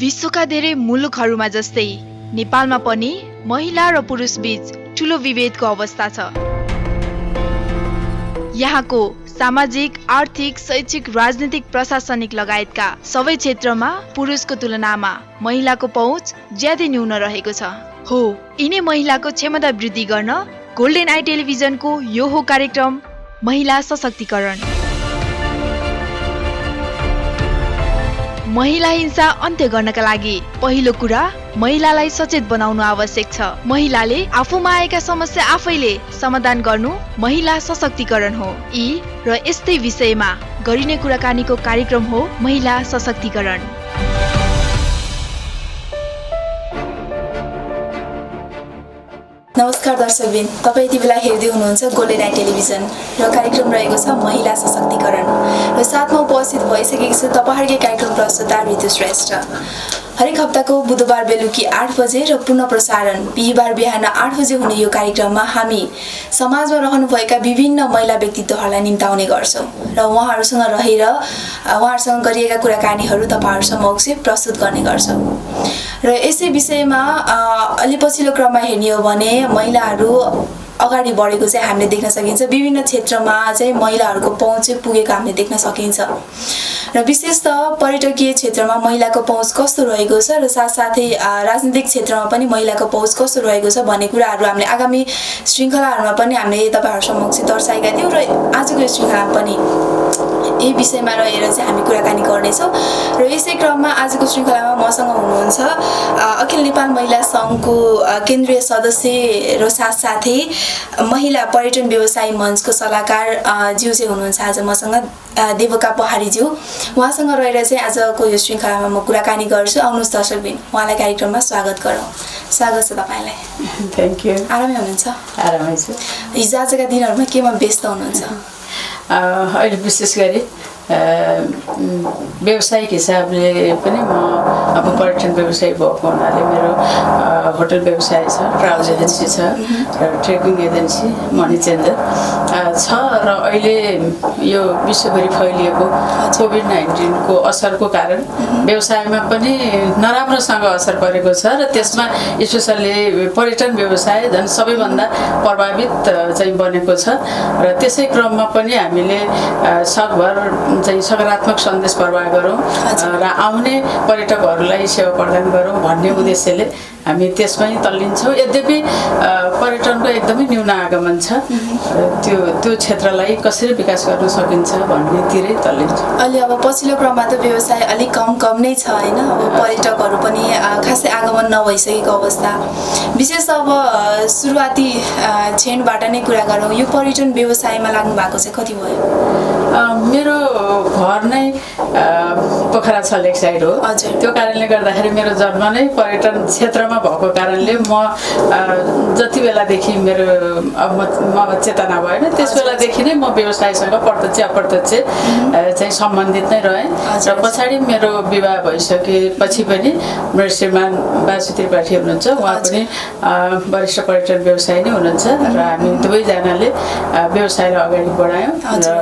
विश्वका धेरै मुलुकहरूमा जस्तै नेपालमा पनि महिला र पुरुष बीच ठूलो विभेदको अवस्था छ। यहाँको सामाजिक, आर्थिक, शैक्षिक, राजनीतिक, प्रशासनिक लगायतका सबै क्षेत्रमा पुरुषको तुलनामा महिलाको पहुँच ज्यादै न्यून रहेको छ। हो, यिनै महिलाको क्षमता वृद्धि गर्न गोल्डन आई टेलिभिजनको यो हो कार्यक्रम महिला सशक्तिकरण। महिला हिंसा अन्त्य गर्नका लागि पहिलो कुरा महिलालाई सचेत बनाउनु आवश्यक छ। महिलाले आफूमा आएका समस्या आफैले समाधान गर्नु महिला सशक्तिकरण हो। यी र यस्तै विषयमा गरिने कुराकानीको कार्यक्रम हो महिला सशक्तिकरण। नमस्कार दर्शकबिन, तपाईँ यति बेला हेर्दै हुनुहुन्छ गोल्डन आई टेलिभिजन र कार्यक्रम रहेको छ महिला सशक्तिकरण र साथमा उपस्थित भइसकेको छु तपाईँहरूकै कार्यक्रम प्रस्तुता ऋतु श्रेष्ठ। हरेक हप्ताको बुधबार बेलुकी 8 बजे र पुनः प्रसारण बिहिबार बिहान 8 बजे हुने यो कार्यक्रममा हामी समाजमा रहनुभएका विभिन्न महिला व्यक्तित्वहरूलाई निम्ताउने गर्छौँ र उहाँहरूसँग रहेर उहाँहरूसँग गरिएका कुराकानीहरू तपाईँहरू समक्ष प्रस्तुत गर्ने गर्छौँ। र यसै विषयमा अलि पछिल्लो क्रममा हेर्ने हो भने महिलाहरू अगाडि बढेको चाहिँ हामीले देख्न सकिन्छ। विभिन्न क्षेत्रमा चाहिँ महिलाहरूको पहुँच पुगेको हामीले देख्न सकिन्छ र विशेषतः पर्यटकीय क्षेत्रमा महिलाको पहुँच कस्तो रहेको छ र साथसाथै राजनीतिक क्षेत्रमा पनि महिलाको पहुँच कस्तो रहेको छ भन्ने कुराहरू हामीले आगामी श्रृङ्खलाहरूमा पनि हामीले तपाईँहरू समक्ष दर्शाएका थियौँ र आजको यो श्रृङ्खलामा पनि यही विषयमा रहेर चाहिँ हामी कुराकानी गर्नेछौँ। र यसै क्रममा आजको श्रृङ्खलामा मसँग हुनुहुन्छ अखिल नेपाल महिला सङ्घको केन्द्रीय सदस्य र साथसाथै महिला पर्यटन व्यवसायी मञ्चको सल्लाहकार ज्यू चाहिँ हुनुहुन्छ आज मसँग, देवका पहाडीज्यू। उहाँसँग रहेर चाहिँ आजको यो श्रृङ्खलामा म कुराकानी गर्छु। आउनुहोस् दर्शकबिन, उहाँलाई कार्यक्रममा स्वागत गरौँ। स्वागत छ तपाईँलाई। Thank you. आरामै हुनुहुन्छ? आरामै छु। हिजो आजका दिनहरूमा केमा व्यस्त हुनुहुन्छ? अहिले विशेष गरी व्यावसायिक हिसाबले पनि म अब पर्यटन व्यवसायी भएको हुनाले मेरो होटल व्यवसाय छ, ट्राभल एजेन्सी छ र ट्रेकिङ एजेन्सी मनी चेन्जर छ र अहिले यो विश्वभरि फैलिएको कोभिड-19 को असरको कारण व्यवसायमा पनि नराम्रोसँग असर परेको छ र त्यसमा स्पेसल्ली पर्यटन व्यवसाय झन् सबैभन्दा प्रभावित चाहिँ बनेको छ र त्यसै क्रममा पनि हामीले सकभर चाहिँ सकारात्मक सन्देश प्रवाह गरौँ र आउने पर्यटकहरूलाई सेवा प्रदान गरौँ भन्ने उद्देश्यले हामी त्यसमै तल्लिन्छौँ। यद्यपि पर्यटनको एकदमै न्यून आगमन छ, त्यो क्षेत्रलाई कसरी विकास गर्न सकिन्छ भन्नेतिरै तल्लिन्छौँ। अलि अब पछिल्लो क्रममा त व्यवसाय अलिक कम नै छ होइन? अब पर्यटकहरू पनि खासै आगमन नभइसकेको अवस्था। विशेष अब सुरुवाती क्षणबाट नै कुरा गरौँ, यो पर्यटन व्यवसायमा लाग्नु भएको चाहिँ कति भयो? मेरो घर नै पोखरा छ, लेक साइड हो। त्यो कारणले गर्दाखेरि मेरो जन्म नै पर्यटन क्षेत्रमा भएको कारणले म जति बेलादेखि मेरो म चेतना भएन त्यस बेलादेखि नै म व्यवसायसँग प्रत्यक्ष अप्रत्यक्ष चाहिँ सम्बन्धित नै रहेँ र पछाडि मेरो विवाह भइसकेपछि पनि मेरो श्रीमान बासु त्रिपाठी हुनुहुन्छ, उहाँ पनि वरिष्ठ पर्यटन व्यवसायी नै हुनुहुन्छ र हामी दुवैजनाले व्यवसायलाई अगाडि बढायौँ र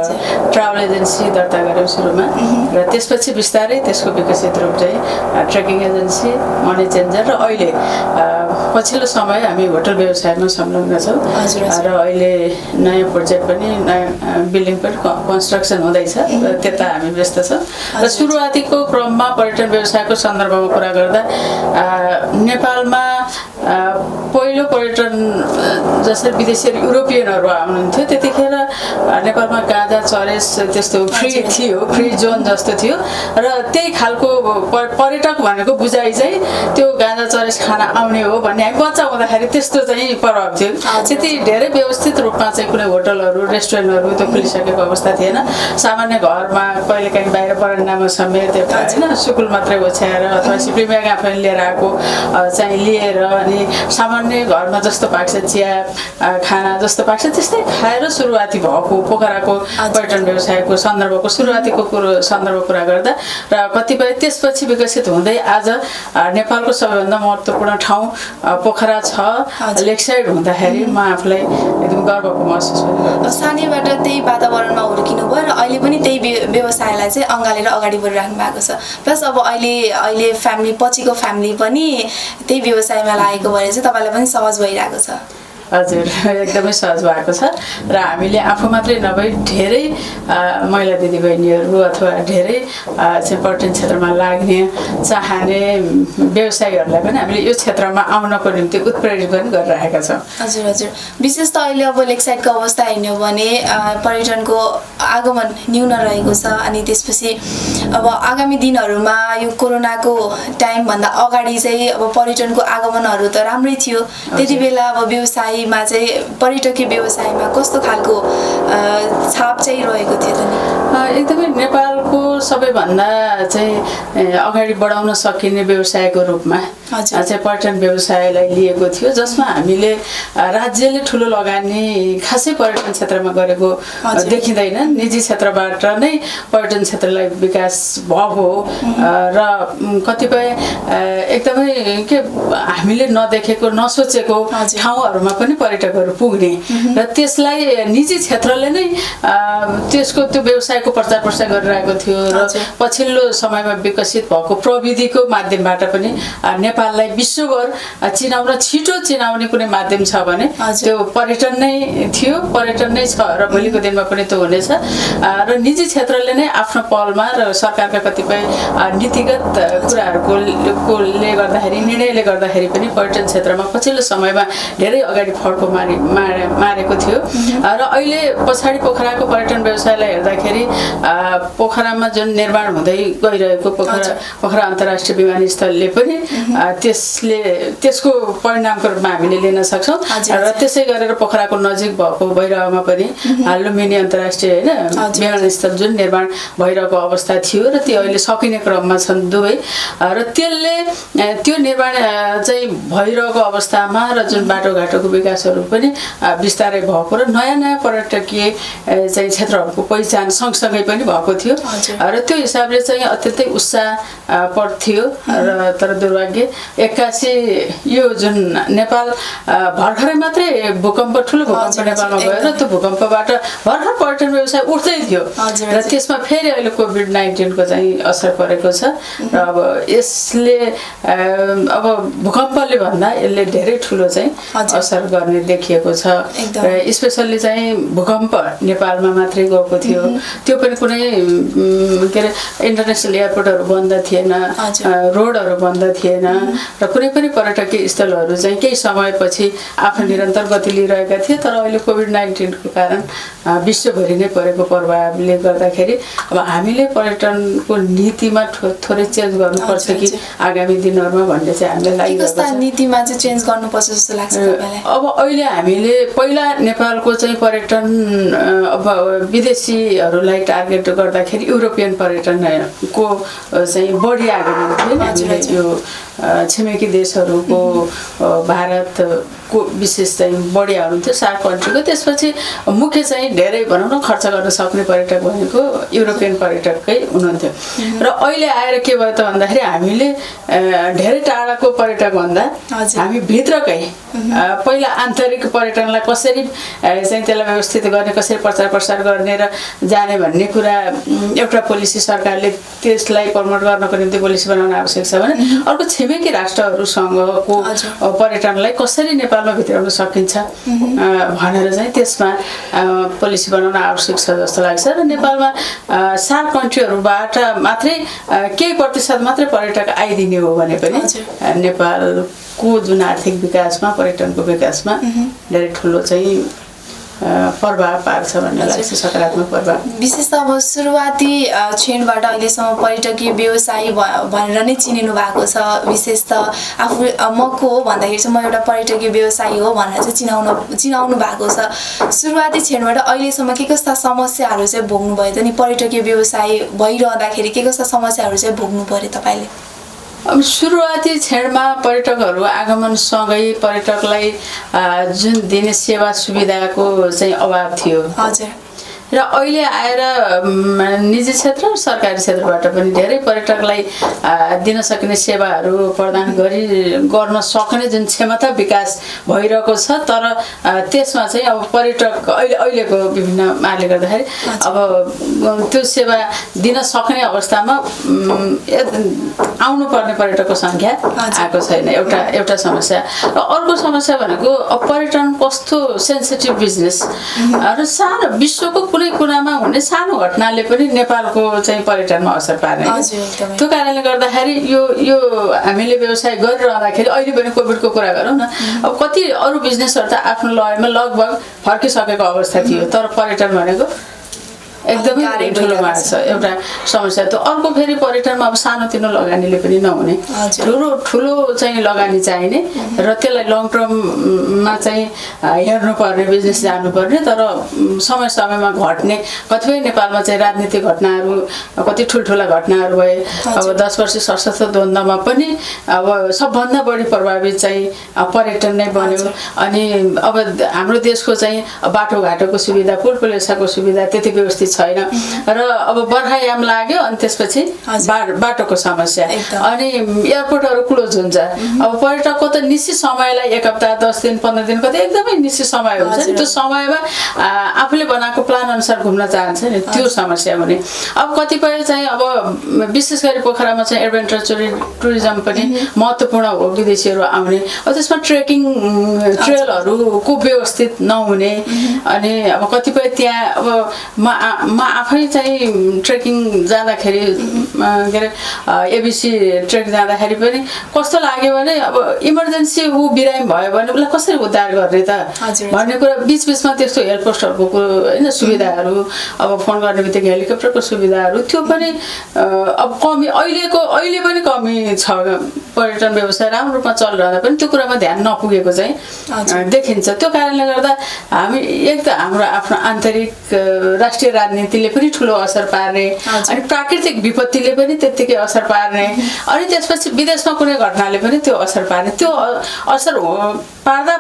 ट्राभल एजेन्सी दर्ता गऱ्यौँ सुरुमा र त्यसपछि बिस्तारै त्यसको विकसित रूप चाहिँ ट्रेकिङ एजेन्सी मनी चेन्जर र अहिले पछिल्लो समय हामी होटल व्यवसायमा संलग्न छौँ र अहिले नयाँ प्रोजेक्ट पनि नयाँ बिल्डिङ पनि कन्स्ट्रक्सन हुँदैछ र त्यता हामी व्यस्त छौँ। र सुरुवातीको क्रममा पर्यटन व्यवसायको सन्दर्भमा कुरा गर्दा नेपालमा पहिलो पर्यटन जसरी विदेशी युरोपियनहरू आउनुहुन्थ्यो त्यतिखेर नेपालमा गाँजा चरेस त्यस्तो फ्री थियो, फ्री जोन जस्तो थियो र त्यही खालको पर्यटक भनेको बुझाइ चाहिँ त्यो गाँजा चरेस खाना आउने हो भन्ने हामी बच्चा हुँदाखेरि त्यस्तो चाहिँ प्रभाव थियो। त्यति धेरै व्यवस्थित रूपमा चाहिँ कुनै होटलहरू रेस्टुरेन्टहरू त्यो खुलिसकेको अवस्था थिएन। सामान्य घरमा कहिलेकाहीँ बाहिर बरन्डामा समेत एउटा होइन सुकुल मात्रै ओछ्याएर अथवा सिप्री म्याग आफैले लिएर आएको चाहिँ लिएर अनि सामान्य घरमा जस्तो पाक्छ चिया खाना जस्तो पाक्छ त्यस्तै खाएर सुरुवाती भएको पोखराको पर्यटन व्यवसायको सन्दर्भको सुरुवातीको सन्दर्भ कुरा गर्दा र कतिपय त्यसपछि विकसित हुँदै आज नेपालको सबैभन्दा महत्त्वपूर्ण ठाउँ पोखरा छ लेकसाइड हुँदाखेरि म आफूलाई एकदम गर्वको महसुस गरिरहेको छु। सानैबाट त्यही वातावरणमा हुर्किनु भयो र अहिले पनि त्यही व्यवसायलाई चाहिँ अँगालेर अगाडि बढिराख्नु भएको छ। प्लस अब अहिले फ्यामिली पछिको फ्यामिली पनि त्यही व्यवसायमा लागेको भएर चाहिँ तपाईँलाई पनि सहज भइरहेको छ। हजुर एकदमै सहज भएको छ र हामीले आफू मात्रै नभई धेरै महिला दिदीबहिनीहरू अथवा धेरै चाहिँ पर्यटन क्षेत्रमा लाग्ने चाहने व्यवसायीहरूलाई पनि हामीले यो क्षेत्रमा आउनको निम्ति उत्प्रेरित पनि गरिरहेका छौँ। हजुर हजुर विशेष त अहिले अब लेकसाइडको अवस्था हेर्ने हो भने पर्यटनको आगमन न्यून रहेको छ अनि त्यसपछि अब आगामी दिनहरूमा यो कोरोनाको टाइमभन्दा अगाडि चाहिँ अब पर्यटनको आगमनहरू त राम्रै थियो त्यति बेला अब व्यवसायमा चाहिँ पर्यटकीय व्यवसायमा कस्तो खालको छाप चाहिँ रहेको थियो त नि? एकदमै नेपालको सबैभन्दा चाहिँ अगाडि बढाउन सकिने व्यवसायको रूपमा चाहिँ पर्यटन व्यवसायलाई लिएको थियो जसमा हामीले राज्यले ठुलो लगानी खासै पर्यटन क्षेत्रमा गरेको देखिँदैन। निजी क्षेत्रबाट नै पर्यटन क्षेत्रलाई विकास भएको र कतिपय एकदमै के हामीले नदेखेको नसोचेको ठाउँहरूमा पनि पर्यटकहरू पुग्ने र त्यसलाई निजी क्षेत्रले नै त्यसको त्यो व्यवसायको प्रचार प्रसार गरिरहेको थियो र पछिल्लो समयमा विकसित भएको प्रविधिको माध्यमबाट पनि नेपाललाई विश्वभर चिनाउन छिटो चिनाउने कुनै माध्यम छ भने त्यो पर्यटन नै थियो, पर्यटन नै छ र भोलिको दिनमा पनि त्यो हुनेछ र निजी क्षेत्रले नै आफ्नो पहलमा र सरकारका कतिपय नीतिगत कुराहरूले गर्दाखेरि निर्णयले गर्दाखेरि पनि पर्यटन क्षेत्रमा पछिल्लो समयमा धेरै अगाडि फड्को मारेको थियो र अहिले पछाडि पोखराको पर्यटन व्यवसायलाई हेर्दाखेरि पोखरामा जुन निर्माण हुँदै गइरहेको पोखरा अन्तर्राष्ट्रिय विमानस्थलले पनि त्यसको परिणामको रूपमा हामीले लिन सक्छौँ र त्यसै गरेर पोखराको नजिक भएको भैरवमा पनि लुम्बिनी अन्तर्राष्ट्रिय विमानस्थल जुन निर्माण भइरहेको अवस्था थियो र त्यो अहिले सकिने क्रममा छन् दुवै र त्यो निर्माण चाहिँ भइरहेको अवस्थामा र जुन बाटोघाटोको विकासहरू पनि बिस्तारै भएको र नयाँ पर्यटकीय चाहिँ क्षेत्रहरूको पहिचान सँगसँगै पनि भएको थियो र त्यो हिसाबले चाहिँ अत्यन्तै उत्साह पर्थ्यो र तर दुर्भाग्य एक्कासी यो जुन नेपाल भर्खरै मात्रै ठुलो भूकम्प नेपालमा भयो र त्यो भूकम्पबाट भर्खर पर्यटन व्यवसाय उठ्दै थियो र त्यसमा फेरि अहिले कोभिड-19 को चाहिँ असर परेको छ र अब यसले अब भूकम्पले भन्दा यसले धेरै ठुलो चाहिँ असर गर्ने देखिएको छ र स्पेसल्ली चाहिँ भूकम्प नेपालमा मात्रै गएको थियो त्यो पनि कुनै के अरे इन्टरनेसनल एयरपोर्टहरू बन्द थिएन, रोडहरू बन्द थिएन र कुनै पनि पर्यटकीय स्थलहरू चाहिँ केही समयपछि आफ्नो निरन्तर गति लिइरहेका थिए। तर अहिले कोभिड-19 को कारण विश्वभरि नै परेको प्रभावले गर्दाखेरि अब हामीले पर्यटनको नीतिमा थोरै चेन्ज गर्नुपर्छ कि आगामी दिनहरूमा भन्ने चाहिँ हामीलाई लागिरहेको छ। नीतिमा चाहिँ चेन्ज गर्नुपर्छ जस्तो लाग्छ तपाईलाई? अब अहिले हामीले पहिला नेपालको चाहिँ पर्यटन अब विदेशीहरूलाई टार्गेट गर्दाखेरि युरोपियन पर्यटनको चाहिँ बढी आगमन थियो। हामीले यो छिमेकी देशहरूको भारतको विशेष चाहिँ बढी आउनुहुन्थ्यो 7 कन्ट्रीको। त्यसपछि मुख्य चाहिँ धेरै भनौँ न खर्च गर्न सक्ने पर्यटक भनेको युरोपियन पर्यटकै हुनुहुन्थ्यो र अहिले आएर के भयो त भन्दाखेरि हामीले धेरै टाढाको पर्यटक भन्दा हामी भित्रकै पहिला आन्तरिक पर्यटनलाई कसरी चाहिँ त्यसलाई व्यवस्थित गर्ने, कसरी प्रचार प्रसार गर्ने र जाने भन्ने कुरा एउटा पोलिसी सरकारले त्यसलाई प्रमोट गर्नको निम्ति पोलिसी बनाउन आवश्यक छ भने अर्को छिमेकी राष्ट्रहरूसँगको पर्यटनलाई कसरी नेपालमा भित्राउन सकिन्छ भनेर चाहिँ त्यसमा पोलिसी बनाउन आवश्यक छ जस्तो लाग्छ र नेपालमा 7 कन्ट्रीहरूबाट मात्रै केही प्रतिशत मात्रै पर्यटक आइदिने हो भने पनि नेपालको जुन आर्थिक विकासमा पर्यटनको विकासमा धेरै ठुलो चाहिँ प्रभाव पार्छ भन्ने लाग्छ, सकारात्मक प्रभाव। विशेष त अब सुरुवाती क्षणबाट अहिलेसम्म पर्यटकीय व्यवसायी भनेर नै चिनिनु भएको छ। विशेष त आफू म को हो भन्दाखेरि चाहिँ म एउटा पर्यटकीय व्यवसायी हो भनेर चाहिँ चिनाउनु भएको छ। सुरुवाती क्षणबाट अहिलेसम्म के कस्ता समस्याहरू चाहिँ भोग्नु भयो त नि? पर्यटकीय व्यवसायी भइरहँदाखेरि के कस्ता समस्याहरू चाहिँ भोग्नु पर्यो तपाईँले? अब सुरुवाती क्षणमा पर्यटकहरू आगमनसँगै पर्यटकलाई जुन दिने सेवा सुविधाको चाहिँ अभाव थियो। हजुर। र अहिले आएर निजी क्षेत्र र सरकारी क्षेत्रबाट पनि धेरै पर्यटकलाई दिन सकिने सेवाहरू प्रदान गर्न सक्ने जुन क्षमता विकास भइरहेको छ। तर त्यसमा चाहिँ अब पर्यटक अहिलेको विभिन्न मारले गर्दाखेरि अब त्यो सेवा दिन सक्ने अवस्थामा आउनुपर्ने पर्यटकको सङ्ख्या आएको छैन, एउटा समस्या। र अर्को समस्या भनेको पर्यटन कस्तो सेन्सिटिभ बिजनेस र सानो विश्वको कुनै कुरामा हुने सानो घटनाले पनि नेपालको चाहिँ पर्यटनमा असर पार्ने। त्यो कारणले गर्दाखेरि यो हामीले व्यवसाय गरिरहँदाखेरि अहिले पनि कोभिडको कुरा गरौँ न, अब कति अरू बिजनेसहरू त आफ्नो लयमा लगभग फर्किसकेको अवस्था थियो, तर पर्यटन भनेको एकदमै ठुलो माग छ, एउटा समस्या। त अर्को फेरि पर्यटनमा अब सानोतिनो लगानीले पनि नहुने, ठुलो चाहिँ लगानी चाहिने र त्यसलाई लङ टर्ममा चाहिँ हेर्नुपर्ने, बिजनेस जानुपर्ने। तर समय समयमा घट्ने कतिपय नेपालमा चाहिँ राजनीतिक घटनाहरू, कति ठुल्ठुला घटनाहरू भए। अब 10 वर्ष सशस्त्र द्वन्द्वमा पनि अब सबभन्दा बढी प्रभावित चाहिँ पर्यटन नै बन्यो। अनि अब हाम्रो देशको चाहिँ बाटोघाटोको सुविधा, पुल पुलेसाको सुविधा त्यति व्यवस्थित छैन। र अब बर्खायाम लाग्यो अनि त्यसपछि बाटोको समस्या, अनि एयरपोर्टहरू क्लोज हुन्छ। अब पर्यटकको त निश्चित समयलाई 1 हप्ता 10 दिन 15 दिन कतै एकदमै निश्चित समय हुन्छ नि, त्यो समयमा आफूले बनाएको प्लान अनुसार घुम्न चाहन्छ नि, त्यो समस्या हुने। अब कतिपय चाहिँ अब विशेष गरी पोखरामा चाहिँ एडभेन्चर टुरिज्म पनि महत्त्वपूर्ण हो, विदेशीहरू आउने। अब त्यसमा ट्रेकिङ ट्रेलहरूको व्यवस्थित नहुने, अनि अब कतिपय त्यहाँ अब म आफै चाहिँ ट्रेकिङ जाँदाखेरि के अरे एबिसी ट्रेक जाँदाखेरि पनि कस्तो लाग्यो भने अब इमर्जेन्सी बिरामी भयो भने उसलाई कसरी उद्धार गर्ने त भन्ने कुरा। बिचबिचमा त्यस्तो हेल्प पोस्टहरूको होइन सुविधाहरू, अब फोन गर्ने बित्तिकै हेलिकप्टरको सुविधाहरू त्यो पनि अब कमी, अहिले पनि कमी छ। पर्यटन व्यवसाय राम्रो रूपमा चलिरहँदा पनि त्यो कुरामा ध्यान नपुगेको चाहिँ देखिन्छ। त्यो कारणले गर्दा हामी एक त हाम्रो आफ्नो आन्तरिक राष्ट्रिय राजनीतिले पनि ठुलो असर पार्ने, अनि प्राकृतिक विपत्तिले पनि त्यत्तिकै असर पार्ने, अनि त्यसपछि विदेशमा कुनै घटनाले पनि त्यो असर पार्ने। त्यो असर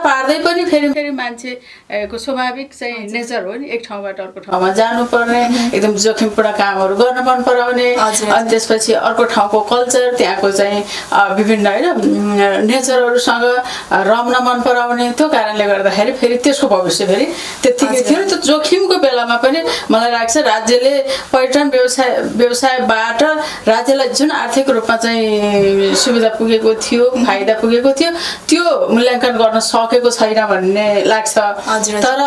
पार्दै पनि फेरि मान्छेको स्वाभाविक चाहिँ नेचर हो नि, एक ठाउँबाट अर्को ठाउँमा जानुपर्ने, एकदम जोखिमपूर्ण कामहरू गर्न मन पराउने, अनि त्यसपछि अर्को ठाउँको कल्चर, त्यहाँको चाहिँ विभिन्न होइन नेचरहरूसँग रम्न मन पराउने। त्यो कारणले गर्दाखेरि फेरि त्यसको भविष्य फेरि त्यत्तिकै थियो। त्यो जोखिमको बेलामा पनि मलाई लाग्छ राज्यले पर्यटन व्यवसायबाट राज्यलाई जुन आर्थिक रूपमा चाहिँ सुविधा पुगेको थियो, फाइदा पुगेको थियो, त्यो मूल्याङ्कन गर्न सकेको छैन भन्ने लाग्छ। तर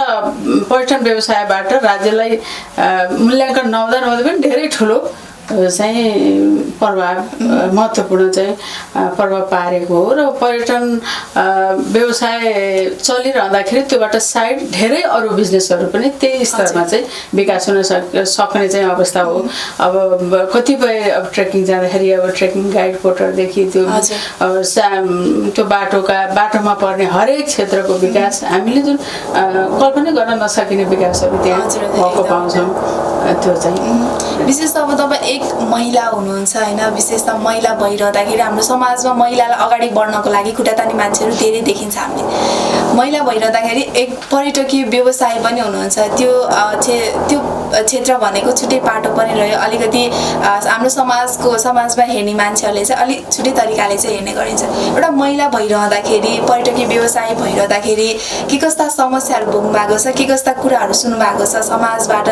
पर्यटन व्यवसायबाट राज्यलाई मूल्याङ्कन नहुँदा पनि धेरै ठुलो चाहिँ प्रभाव, महत्त्वपूर्ण चाहिँ प्रभाव पारेको हो। र पर्यटन व्यवसाय चलिरहँदाखेरि त्योबाट साइड धेरै अरू बिजनेसहरू पनि त्यही स्तरमा चाहिँ विकास हुन सक्ने चाहिँ अवस्था हो। अब कतिपय अब ट्रेकिङ जाँदाखेरि अब ट्रेकिङ गाइड पोर्टरदेखि त्यो बाटोमा पर्ने हरेक क्षेत्रको विकास, हामीले जुन कल्पना गर्न नसकिने विकासहरू त्यहाँ भएको पाउँछौँ। त्यो चाहिँ विशेष अब तपाईँ एक महिला हुनुहुन्छ होइन, विशेष त महिला भइरहँदाखेरि हाम्रो समाजमा महिलालाई अगाडि बढ्नको लागि खुट्टातानी मान्छेहरू धेरै देखिन्छ। हामीले महिला भइरहँदाखेरि एक पर्यटकीय व्यवसाय पनि हुनुहुन्छ, त्यो क्षेत्र भनेको छुट्टै पाटो पनि रह्यो। अलिकति हाम्रो समाजमा हेर्ने मान्छेहरूले चाहिँ अलिक छुट्टै तरिकाले चाहिँ हेर्ने गरिन्छ। एउटा महिला भइरहँदाखेरि, पर्यटकीय व्यवसाय भइरहँदाखेरि के कस्ता समस्याहरू भोग्नु भएको छ, के कस्ता कुराहरू सुन्नु भएको छ समाजबाट,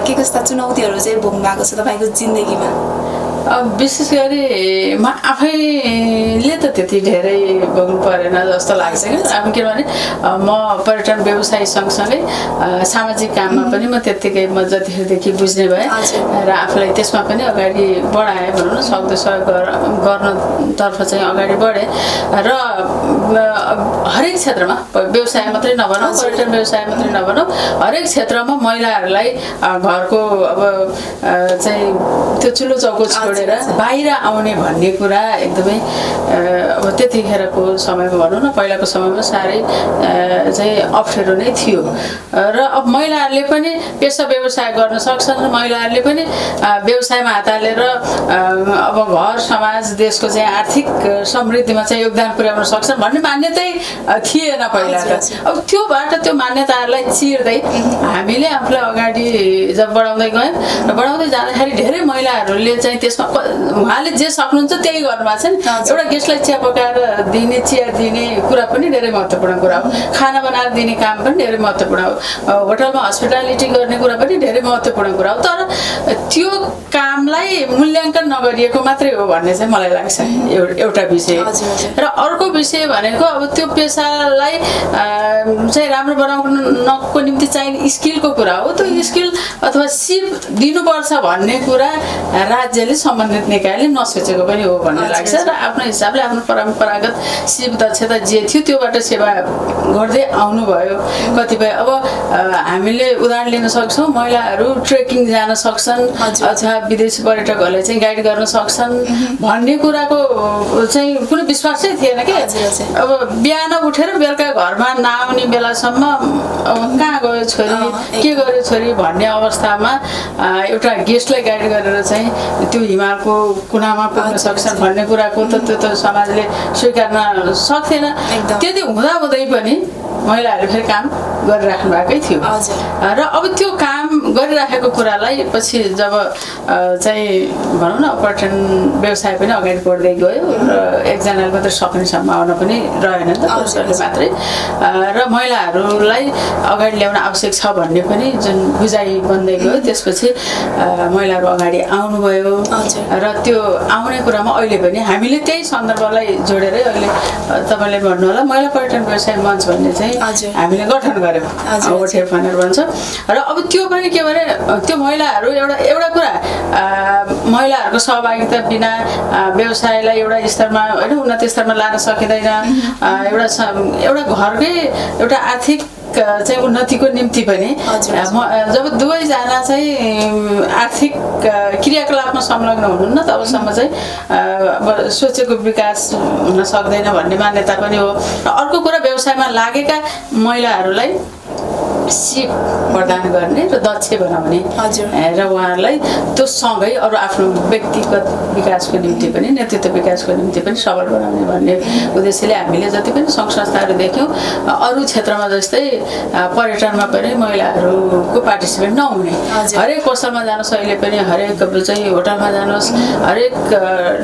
के कस्ता चुनौतीहरू चाहिँ भोग्नु भएको छ तपाईँको जिन्दगीमा? विशेष गरी म आफैले त त्यति धेरै भोग्नु परेन जस्तो लाग्छ कि। अब किनभने म पर्यटन व्यवसाय सँगसँगै सामाजिक काममा पनि म त्यत्तिकै म जतिखेरदेखि बुझ्ने भएँ र आफूलाई त्यसमा पनि अगाडि बढाएँ भनौँ न, सक्दो सहयोग गर्नतर्फ चाहिँ अगाडि बढेँ। र हरेक क्षेत्रमा व्यवसाय मात्रै नभनौँ, पर्यटन व्यवसाय मात्रै नभनौँ, हरेक क्षेत्रमा महिलाहरूलाई घरको अब चाहिँ त्यो चुलो चौको छोडेर बाहिर आउने भन्ने कुरा एकदमै अब त्यतिखेरको समयमा भनौँ न पहिलाको समयमा साह्रै चाहिँ अप्ठ्यारो नै थियो र अब महिलाहरूले पनि पेसा व्यवसाय गर्न सक्छन् महिलाहरूले पनि व्यवसायमा हात हालेर अब घर समाज देशको चाहिँ आर्थिक समृद्धिमा चाहिँ योगदान पुर्याउन सक्छन् भन्ने मान्यतै थिएन पहिला त अब त्योबाट त्यो मान्यताहरूलाई चिर्दै हामीले आफूलाई अगाडि जब बढाउँदै गयौँ र बढाउँदै जाँदाखेरि धेरै महिलाहरूले चाहिँ त्यसमा उहाँले जे सक्नुहुन्छ त्यही गर्नुभएको छ नि एउटा गेस्टलाई चिया पकाएर दिने चिया दिने कुरा पनि धेरै महत्त्वपूर्ण कुरा हो खाना बनाएर दिने काम पनि धेरै महत्त्वपूर्ण हो होटलमा हस्पिटालिटी गर्ने कुरा पनि धेरै महत्त्वपूर्ण कुरा हो तर त्यो कामलाई मूल्याङ्कन नगरिएको मात्रै हो भन्ने चाहिँ मलाई लाग्छ एउटा विषय र अर्को विषय भनेको अब त्यो पेसालाई चाहिँ राम्रो बनाउनको निम्ति चाहिने स्किलको कुरा हो त्यो स्किल अथवा सिप दिनुपर्छ भन्ने कुरा राज्यले सम्बन्धित निकायले नसोचेको पनि हो भन्ने लाग्छ र आफ्नो हिसाबले आफ्नो परम्परागत सिप दक्षता जे थियो त्योबाट सेवा गर्दै आउनुभयो कतिपय अब हामीले उदाहरण लिन सक्छौँ महिलाहरू ट्रेकिङ जान सक्छन् अथवा विदेशी पर्यटकहरूलाई चाहिँ गाइड गर्न सक्छन् भन्ने कुराको चाहिँ कुनै विश्वासै थिएन कि अब बिहान उठेर बेलुका घरमा नआउने बेलासम्म अब कहाँ गयो छोरी के गर्यो छोरी भन्ने अवस्थामा एउटा गेस्टलाई गाइड गरेर चाहिँ त्यो हिमालको कुनामा पुग्न सक्छन् भन्ने कुराको त्यो त समाजले स्वीकार्न सक्थेन त्यति हुँदाहुँदै पनि महिलाहरूले फेरि काम गरिराख्नु भएकै थियो र अब त्यो काम गरिराखेको कुरालाई पछि जब चाहिँ भनौँ न पर्यटन व्यवसाय पनि अगाडि बढ्दै गयो र एकजनाले मात्रै सक्ने सम्भावना पनि रहेन नि त पुरुषहरूले मात्रै र महिलाहरूलाई अगाडि ल्याउन आवश्यक छ भन्ने पनि जुन बुझाइ बन्दै गयो त्यसपछि महिलाहरू अगाडि आउनुभयो र त्यो आउने कुरामा अहिले पनि हामीले त्यही सन्दर्भलाई जोडेरै अहिले तपाईँले भन्नु होला महिला पर्यटन व्यवसाय मञ्च भन्ने चाहिँ हामीले गठन गर्यौँ ओठेप भनेर भन्छ र अब त्यो पनि के भने त्यो महिलाहरू एउटा कुरा महिलाहरूको सहभागिता बिना व्यवसायलाई एउटा स्तरमा होइन उन्नत स्तरमा लान सकिँदैन एउटा घरकै एउटा आर्थिक चाहिँ उन्नतिको निम्ति पनि जब दुवैजना चाहिँ आर्थिक क्रियाकलापमा संलग्न हुनुहुन्न तबसम्म चाहिँ अब सोचेको विकास हुन सक्दैन भन्ने मान्यता पनि हो र अर्को कुरा व्यवसायमा लागेका महिलाहरूलाई सिप प्रदान गर्ने र दक्ष बनाउने र उहाँहरूलाई त्यो सँगै अरू आफ्नो व्यक्तिगत विकासको निम्ति पनि नेतृत्व विकासको निम्ति पनि सबल बनाउने भन्ने उद्देश्यले हामीले जति पनि सङ्घ संस्थाहरू देख्यौँ अरू क्षेत्रमा जस्तै पर्यटनमा पनि महिलाहरूको पार्टिसिपेट नहुने हरेक पसलमा जानुहोस् अहिले पनि हरेक चाहिँ होटलमा जानुहोस् हरेक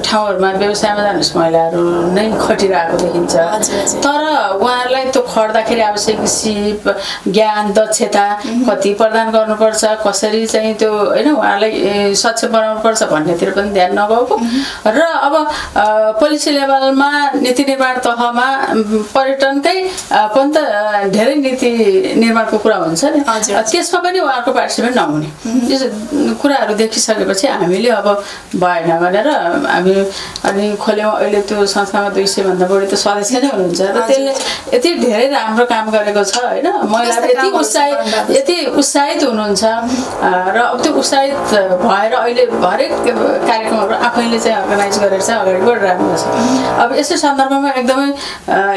ठाउँहरूमा व्यवसायमा जानुहोस् महिलाहरू नै खटिरहेको देखिन्छ तर उहाँहरूलाई त्यो खट्दाखेरि आवश्यक सिप ज्ञान दक्षता कति प्रदान गर्नुपर्छ कसरी चाहिँ त्यो होइन उहाँलाई सक्षम बनाउनुपर्छ भन्नेतिर पनि ध्यान नगएको र अब पोलिसी लेभलमा नीति निर्माण तहमा पर्यटनकै पनि त धेरै नीति निर्माणको कुरा हुन्छ नि त्यसमा पनि उहाँहरूको पार्टिसिपेट नहुने यो कुराहरू देखिसकेपछि हामीले अब भएन भनेर हामी अनि खोल्यौँ अहिले त्यो संस्थामा 200 भन्दा बढी त सदस्य नै हुनुहुन्छ र त्यसले यति धेरै राम्रो काम गरेको छ होइन महिलाहरू यति उत्साहित हुनुहुन्छ र अब त्यो उत्साहित भएर अहिले हरेक कार्यक्रमहरू आफैले चाहिँ अर्गनाइज गरेर चाहिँ अगाडि बढिरहेको छ अब यसै सन्दर्भमा एकदमै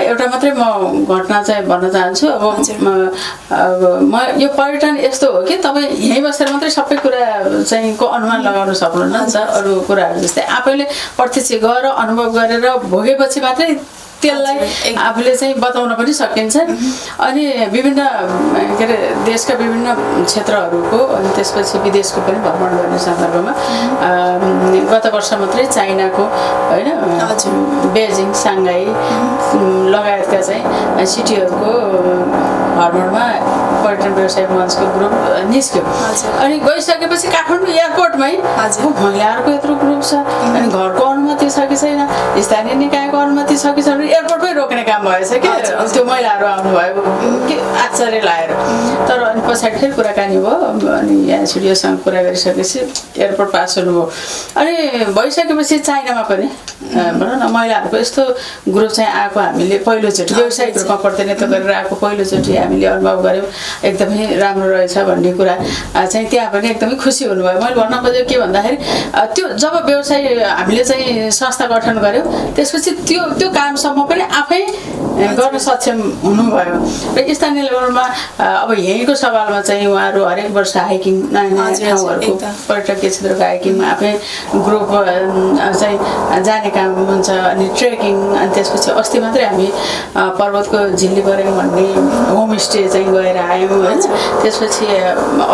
एउटा मात्रै म घटना चाहिँ भन्न चाहन्छु अब म यो पर्यटन यस्तो हो कि तपाईँ यहीँ बसेर मात्रै सबै कुरा चाहिँ को अनुमान लगाउन सक्नुहुन्न अरू कुराहरू जस्तै आफैले प्रत्यक्ष गएर अनुभव गरेर भोगेपछि मात्रै त्यसलाई आफूले चाहिँ बताउन पनि सकिन्छ अनि विभिन्न के अरे देशका विभिन्न क्षेत्रहरूको अनि त्यसपछि विदेशको पनि भ्रमण गर्ने सन्दर्भमा गत वर्ष मात्रै चाइनाको होइन बेजिङ साङ्घाई लगायतका चाहिँ सिटीहरूको भ्रमणमा पर्यटन व्यवसाय मञ्चको ग्रुप निस्क्यो अनि गइसकेपछि काठमाडौँ एयरपोर्टमै महिलाहरूको यत्रो ग्रुप छ अनि घरको अनुमति छ कि छैन स्थानीय निकायको अनुमति छ कि छैन एयरपोर्टमै रोक्ने काम भएछ कि त्यो महिलाहरू आउनुभयो के आश्चर्य लागेर तर अनि पछाडि फेरि कुराकानी भयो अनि यहाँ सिडिओसँग कुरा गरिसकेपछि एयरपोर्ट पास हुनुभयो अनि भइसकेपछि चाइनामा पनि भनौँ न महिलाहरूको यस्तो ग्रुप चाहिँ आएको हामीले पहिलोचोटि व्यावसायिक रूपमा प्रतिनिधित्व गरेर आएको पहिलोचोटि हामीले अनुभव गऱ्यौँ एकदमै राम्रो रहेछ भन्ने कुरा चाहिँ त्यहाँ पनि एकदमै खुसी हुनुभयो। मैले भन्न खोजेको के भन्दाखेरि त्यो जब व्यवसाय हामीले चाहिँ संस्था गठन गऱ्यौँ त्यसपछि त्यो कामसम्म पनि आफै गर्न सक्षम हुनुभयो र स्थानीय लेभलमा अब यहीँको सवालमा चाहिँ उहाँहरू हरेक वर्ष हाइकिङ नयाँ नयाँ ठाउँहरूको पर्यटकीय क्षेत्रको हाइकिङमा आफै ग्रुप चाहिँ जाने काम हुन्छ अनि ट्रेकिङ अनि त्यसपछि अस्ति मात्रै हामी पर्वतको झिल्ली बरेङ भन्ने होमस्टे चाहिँ गएर आयौँ होइन। त्यसपछि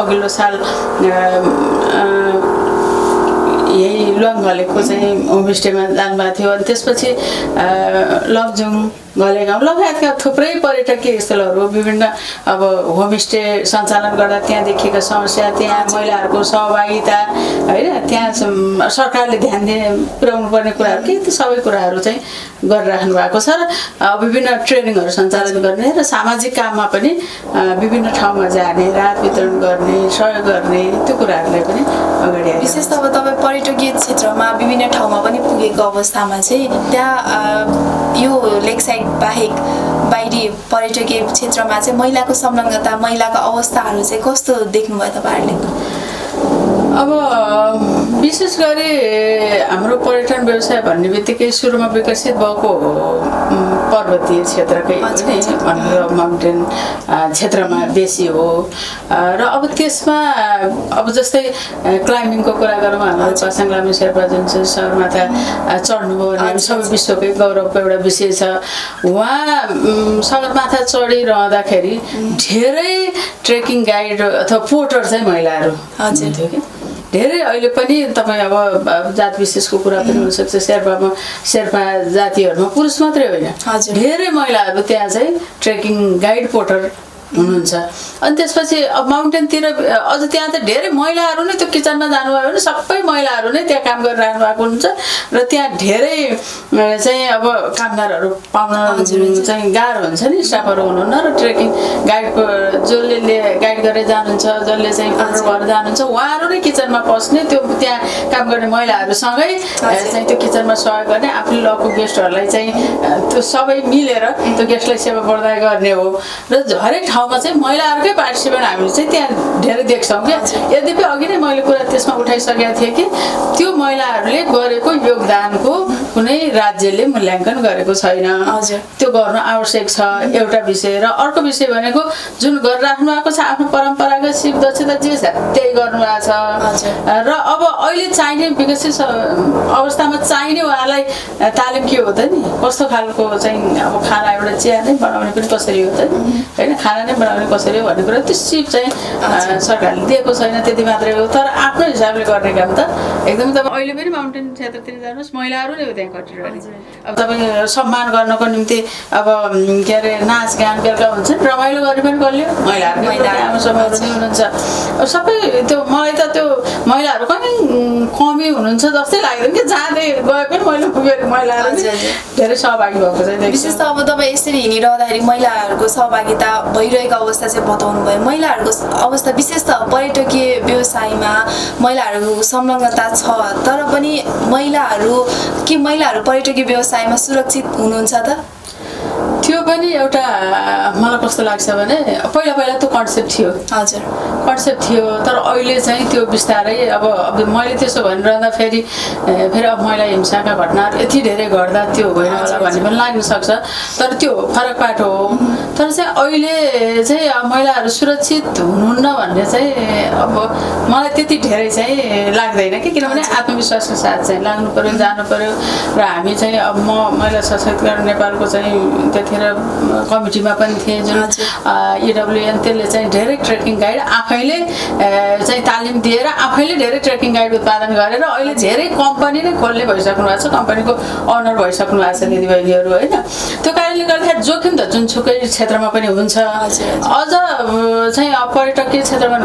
अघिल्लो साल यही लुवाङ घलेको चाहिँ होमस्टेमा जानुभएको थियो अनि त्यसपछि लमजुङ घलेगाउँ लगायतका थुप्रै पर्यटकीय स्थलहरू विभिन्न अब होमस्टे सञ्चालन गर्दा त्यहाँ देखिएका समस्या त्यहाँ महिलाहरूको सहभागिता होइन त्यहाँ सरकारले ध्यान पुर्याउनु पर्ने कुराहरू के त्यो सबै कुराहरू चाहिँ गरिराख्नु भएको छ र विभिन्न ट्रेनिङहरू सञ्चालन गर्ने र सामाजिक काममा पनि विभिन्न ठाउँमा जाने राहत वितरण गर्ने सहयोग गर्ने त्यो कुराहरूलाई पनि अगाडि आएर विशेष अब तपाईँ पर्यटकीय क्षेत्रमा विभिन्न ठाउँमा पनि पुगेको अवस्थामा चाहिँ त्यहाँ यो लेक साइड बाहेक बाहिरी पर्यटकीय क्षेत्रमा चाहिँ महिलाको संलग्नता महिलाको अवस्थाहरू चाहिँ कस्तो देख्नुभयो तपाईँहरूले? अब विशेष गरी हाम्रो पर्यटन व्यवसाय भन्ने बित्तिकै सुरुमा विकसित भएको पर्वतीय क्षेत्रकै भनेर माउन्टेन क्षेत्रमा बेसी हो र अब त्यसमा अब जस्तै क्लाइम्बिङको कुरा गरौँ हाम्रो पासाङ लामा शेर्पा जुन चाहिँ सगरमाथा चढ्नुभयो भने सबै विश्वकै गौरवको एउटा विषय छ। उहाँ सगरमाथा चढिरहँदाखेरि धेरै ट्रेकिङ गाइड अथवा पोर्टर चाहिँ महिलाहरू हुन्थ्यो कि धेरै। अहिले पनि तपाईँ अब जात विशेषको कुरा पनि हुनसक्छ शेर्पा जातिहरूमा पुरुष मात्रै होइन धेरै महिलाहरू त्यहाँ चाहिँ ट्रेकिङ गाइड पोर्टर हुनुहुन्छ। अनि त्यसपछि अब माउन्टेनतिर अझ त्यहाँ त धेरै महिलाहरू नै त्यो किचनमा जानुभयो भने सबै महिलाहरू नै त्यहाँ काम गरिरहनु भएको हुन्छ र त्यहाँ धेरै चाहिँ अब कामदारहरू पाउन चाहिँ गाह्रो हुन्छ नि, स्टाफहरू हुनुहुन्न र ट्रेकिङ गाइडको जसले गाइड गरेर जानुहुन्छ जसले चाहिँ पोर्टर भएर जानुहुन्छ उहाँहरू नै किचनमा पस्ने त्यो त्यहाँ काम गर्ने महिलाहरूसँगै चाहिँ त्यो किचनमा सहयोग गर्ने आफूले लगेको गेस्टहरूलाई चाहिँ त्यो सबै मिलेर त्यो गेस्टलाई सेवा प्रदान गर्ने हो र हरेक ठाउँमा चाहिँ महिलाहरूकै पार्टिसिपेन्ट हामीले चाहिँ त्यहाँ धेरै देख्छौँ क्या। यद्यपि अघि नै मैले कुरा त्यसमा उठाइसकेको थिएँ कि त्यो महिलाहरूले गरेको योगदानको कुनै राज्यले मूल्याङ्कन गरेको छैन, त्यो गर्नु आवश्यक छ एउटा विषय। र अर्को विषय भनेको जुन गरिराख्नु भएको छ आफ्नो परम्परागत सिप दक्षता जे छ त्यही गर्नुभएको छ र अब अहिले चाहिने विकसित अवस्थामा चाहिने उहाँलाई तालिम के हो त नि, कस्तो खालको चाहिँ अब खाना एउटा चिया नै बनाउने पनि कसरी हो त नि होइन, खाना नै बनाउने कसरी हो भन्ने कुरा त्यो सिप चाहिँ सरकारले दिएको छैन, त्यति मात्रै हो। तर आफ्नो हिसाबले गर्ने काम त एकदमै तपाईँ अहिले पनि माउन्टेन क्षेत्रतिर जानुहोस् महिलाहरू नै हो त्यहाँ खटिरहने। अब तपाईँ सम्मान गर्नको निम्ति अब के अरे नाच गान बेलुका हुन्छ नि रमाइलो गर्ने पनि कसले महिलाहरू समयहरू नै हुनुहुन्छ। अब सबै त्यो मलाई त त्यो महिलाहरू कहीँ कमी हुनुहुन्छ जस्तै लाग्दैन कि जाँदै गए पनि मैले पुगेको महिलाहरू धेरै सहभागी भएको चाहिँ। विशेष त अब तपाईँ यसरी हिँडिरहँदाखेरि महिलाहरूको सहभागिता भइरहेको अवस्था चाहिँ बताउनु भयो। महिलाहरूको अवस्था विशेष त पर्यटकीय व्यवसायमा महिलाहरूको संलग्नता छ, तर पनि महिलाहरू पर्यटकीय व्यवसायमा सुरक्षित हुनुहुन्छ त? त्यो पनि एउटा मलाई कस्तो लाग्छ भने पहिला त्यो कन्सेप्ट थियो, हजुर कन्सेप्ट थियो, तर अहिले चाहिँ त्यो बिस्तारै अब मैले त्यसो भनिरहँदा फेरि अब महिला हिंसाका घटनाहरू यति धेरै घट्दा त्यो होइन होला भन्ने पनि लाग्न सक्छ, तर त्यो फरक बाटो हो। तर चाहिँ अहिले चाहिँ महिलाहरू सुरक्षित हुनुहुन्न भन्ने चाहिँ अब मलाई त्यति धेरै चाहिँ लाग्दैन कि, किनभने आत्मविश्वासको साथ चाहिँ लाग्नु पर्यो जानु पर्यो। र हामी चाहिँ अब म महिला सशक्तिकरण नेपालको चाहिँ त्यतिखेर कमिटीमा पनि थिएँ जुन इडब्ल्युएन, त्यसले चाहिँ धेरै ट्रेकिङ गाइड आफैले चाहिँ तालिम दिएर आफैले धेरै ट्रेकिङ गाइड उत्पादन गरेर अहिले धेरै कम्पनी नै खोल्ने भइसक्नु भएको छ, कम्पनीको ओनर भइसक्नु भएको छ दिदीबहिनीहरू होइन। त्यो कारणले गर्दाखेरि जोखिम त जुनसुकै क्षेत्रमा पनि हुन्छ, अझ चाहिँ पर्यटकीय क्षेत्रमा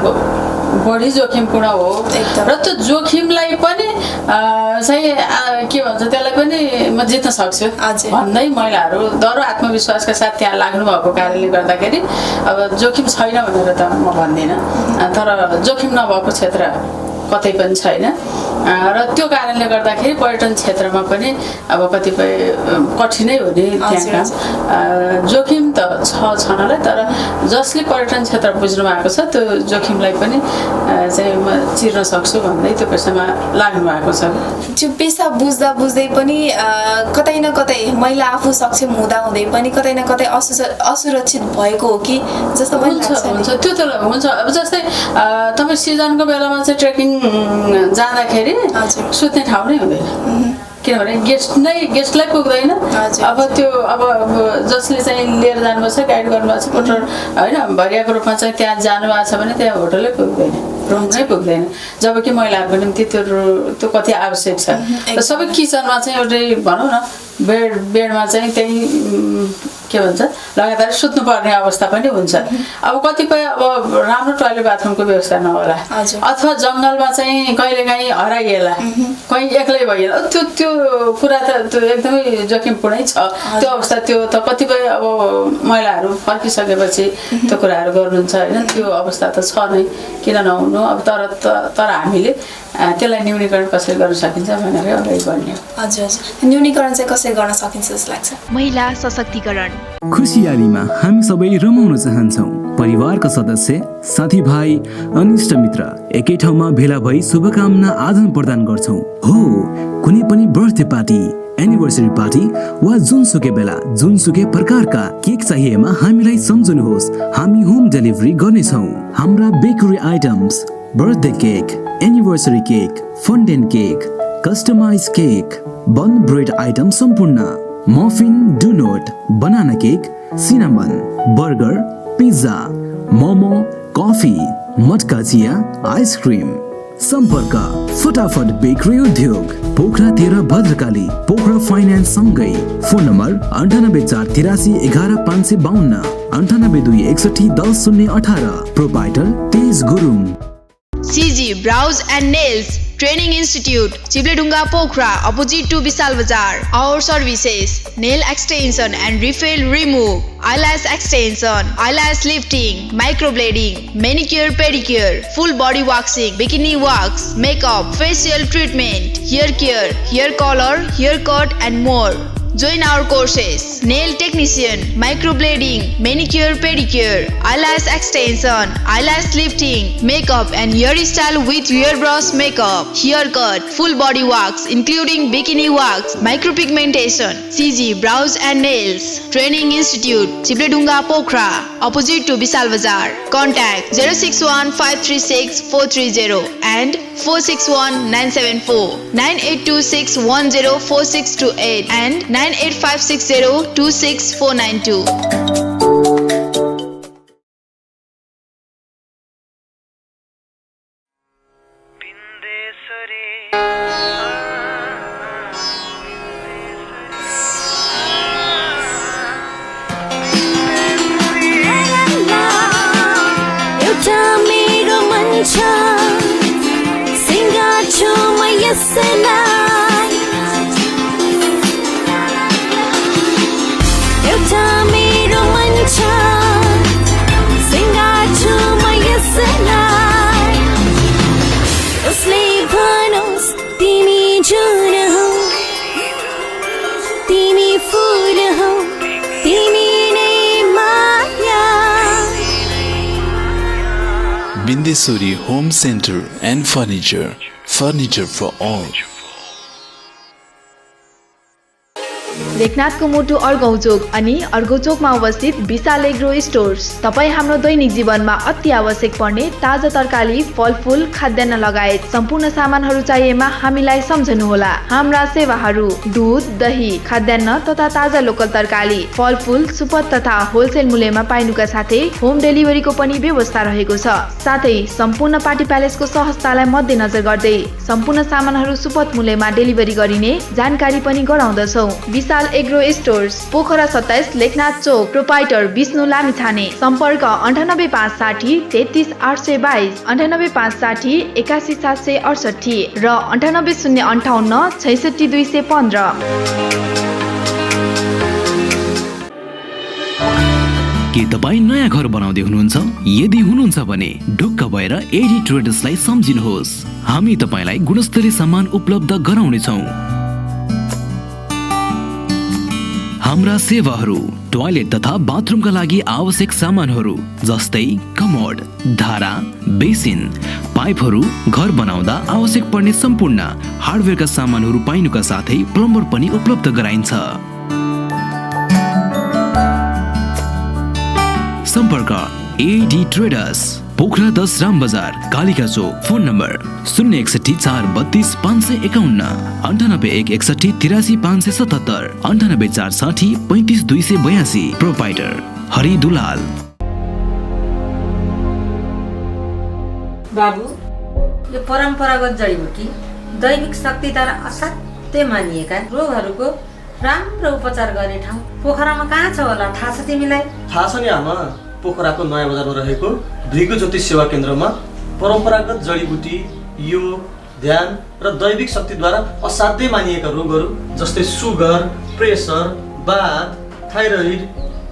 बढी जोखिमपूर्ण हो र त्यो जोखिमलाई पनि चाहिँ के भन्छ त्यसलाई पनि म जित्न सक्छु भन्दै महिलाहरू दह्रो आत्मविश्वासका साथ त्यहाँ लाग्नु भएको कारणले गर्दाखेरि अब जोखिम छैन भनेर त म भन्दिनँ, तर जोखिम नभएको क्षेत्र कतै पनि छैन। र त्यो कारणले गर्दाखेरि पर्यटन क्षेत्रमा पनि अब कतिपय कठिनै हुने त्यहाँका जोखिम त छनलाई, तर जसले पर्यटन क्षेत्र बुझ्नु भएको छ त्यो जोखिमलाई पनि चाहिँ म चिर्न सक्छु भन्दै त्यो पेसामा लाग्नु भएको छ। त्यो पेसा बुझ्दा बुझ्दै पनि कतै न कतै महिला आफू सक्षम हुँदा हुँदै पनि कतै न कतै असुरक्षित भएको हो कि जस्तो पनि लाग्छ। हुन्छ त्यो त हुन्छ। अब जस्तै तपाईँ सिजनको बेलामा चाहिँ ट्रेकिङ जाँदाखेरि सुत्ने ठाउँ नै हुँदैन, किनभने गेस्टलाई पुग्दैन। अब त्यो अब जसले चाहिँ लिएर जानुभएको छ, गाइड गर्नुभएको छ, पोटर होइन भरियाको रूपमा चाहिँ त्यहाँ जानुभएको छ भने त्यहाँ होटलै पुग्दैन, रुम नै पुग्दैन। जबकि महिलाहरूको निम्ति त्यो कति आवश्यक छ। सबै किचनमा चाहिँ एउटै भनौँ न बेडमा चाहिँ त्यही के भन्छ लगातार सुत्नुपर्ने अवस्था पनि हुन्छ। अब कतिपय अब राम्रो टोयलेट बाथरुमको व्यवस्था नहोला, अथवा जङ्गलमा चाहिँ कहिलेकाहीँ हराइएला, कहीँ एक्लै भइएला, त्यो कुरा त त्यो एकदमै जोखिमपूर्णै छ। त्यो अवस्था त्यो त कतिपय अब महिलाहरू फर्किसकेपछि त्यो कुराहरू गर्नुहुन्छ होइन, त्यो अवस्था त छ नै, किन नहुनु। अब तर हामीले त्यसलाई न्यूनीकरण कसरी गर्न सकिन्छ भनेर अगाडि बढ्ने। हजुर हजुर, न्यूनीकरण चाहिँ कसरी गर्न सकिन्छ जस्तो लाग्छ? महिला सशक्तिकरण। खुसियालीमा हामी सबै रमाउन चाहन्छौँ। परिवारका सदस्य, साथीभाइ, अनिष्ट मित्र एकै ठाउँमा भेला भई शुभकामना आदान प्रदान गर्छौँ। हो, कुनै पनि बर्थडे पार्टी, एनिभर्सरी पार्टी वा जुनसुकै बेला जुनसुकै प्रकारका केक चाहिएमा हामीलाई सम्झनुहोस्, हामी होम डेलिभरी गर्नेछौँ। हाम्रा bakery items birthday cake, anniversary cake, fondant cake, customise cake, bun bread item सम्पूर्ण, muffin, donut, banana cake, cinnamon, burger, pizza, momo, coffee, मटका चिया, आइसक्रिम। सम्पर्क फटाफट बेकरी उद्योग, पोखरा 13 भद्रकाली, पोखरा फाइनेन्स सँगै। Phone number 9848311552, 9821610018। Proprietor Tej Gurung. CG Brows and Nails Training Institute, Chibledunga, Pokhara, opposite to Vishal Bazar. Our services: nail extension and refill remove, eyelash extension, eyelash lifting, microblading, manicure pedicure, full body waxing, bikini wax, makeup, facial treatment, hair care, hair color, haircut and more. Join our courses: nail technician, microblading, manicure pedicure, eyelash extension, eyelash lifting, makeup and hairstyle with hairbrush makeup, haircut, full body wax including bikini wax, micropigmentation. CG Brows and Nails Training Institute, Chibledunga, Pokhara, opposite to Vishal Bazar. Contact 061536430 and 461974, 9826104628 and 9856026492. Bindesuri Home Center and Furniture, furniture for all. लेखनाथको मुटु अर्घौचोक अनि अर्घौचोकमा अवस्थित विशाल agro stores. तपाईँ हाम्रो दैनिक जीवनमा अति आवश्यक पर्ने ताजा तरकारी, फलफूल, खाद्यान्न लगायत सम्पूर्ण सामानहरू चाहिएमा हामीलाई सम्झनुहोला। हाम्रा सेवाहरू दूध, दही, खाद्यान्न तथा ताजा लोकल तरकारी, फलफूल, सुपथ तथा होलसेल मूल्यमा पाइनुका साथै होम डेलिभरीको पनि व्यवस्था रहेको छ। साथै सम्पूर्ण पार्टी प्यालेसको सहजतालाई मध्यनजर गर्दै सम्पूर्ण सामानहरू सुपथ मूल्यमा डेलिभरी गरिने जानकारी पनि गराउँदछौँ। विशाल एग्रो स्टोर्स, पोखरा 27, लेखनाथ चोक। प्रोपाइटर विष्णु लामिछाने। सम्पर्क 98560 33822, 98560 81768 र 98058 66215। के तपाईँ नयाँ घर बनाउँदै हुनुहुन्छ? यदि हुनुहुन्छ भने ढुक्क भएर एडी ट्रेडर्सलाई सम्झिनुहोस्। हामी तपाईलाई गुणस्तरीय सामान उपलब्ध गराउनेछौँ। हाम्रा सेवाहरू टोयलेट तथा बाथरुमका लागि आवश्यक सामानहरू जस्तै कमोड, धारा, बेसिन, पाइपहरू, घर बनाउँदा आवश्यक पर्ने सम्पूर्ण हार्डवेयरका सामानहरू पाइनुका साथै प्लम्बर पनि उपलब्ध गराइन्छ। सम्पर्क एडी ट्रेडर्स, पोखरा 10 राम बजार, कालिका चोक। Phone number 061 432 551, 98 161 83 577, 98 460 35 282। Proprietor Hari Dulal. बाबु, यो परम्परागत जडीबुटी दैविक शक्तिद्वारा असाध्यै मानिएका रोगहरूको राम्रो उपचार गर्ने ठाउँ पोखरामा कहाँ छ होला, थाहा छ तिमीलाई? थाहा छ नि आमा, पोखराको नयाँ बजारमा रहेको भृगु ज्योतिष सेवा केन्द्रमा परम्परागत जडीबुटी, योग, ध्यान र दैविक शक्तिद्वारा असाध्यै मानिएका रोगहरू जस्तै सुगर, प्रेसर, वात, थाइरोइड,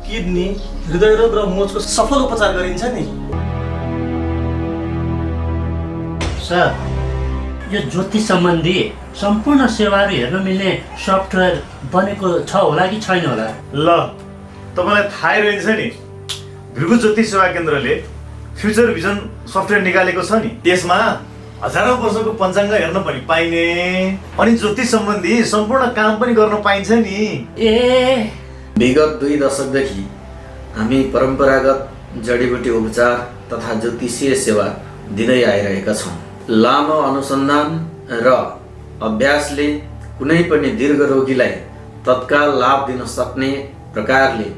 किडनी, हृदयरोग र मोचको सफल उपचार गरिन्छ नि। सर, यो ज्योतिष सम्बन्धी सम्पूर्ण सेवाहरू हेर्न मिल्ने सफ्टवेयर बनेको छ होला कि छैन होला? ल, तपाईँलाई थाहै रहेछ नि, भृगु ज्योतिष सेवा केन्द्रले फ्युचर भिजन सफ्टवेयर निकालेको छ नि। त्यसमा हजारौं वर्षको पञ्चाङ्ग हेर्न पनि पाइने अनि ज्योतिष सम्बन्धी सम्पूर्ण काम पनि गर्न पाइन्छ नि। ए, विगत 2 दशकदेखि हामी परम्परागत जडीबुटी उपचार तथा ज्योतिषीय सेवा दिँदै आइरहेका छौँ। लामो अनुसन्धान र अभ्यासले कुनै पनि दीर्घ रोगीलाई तत्काल लाभ दिन सक्ने प्रकारले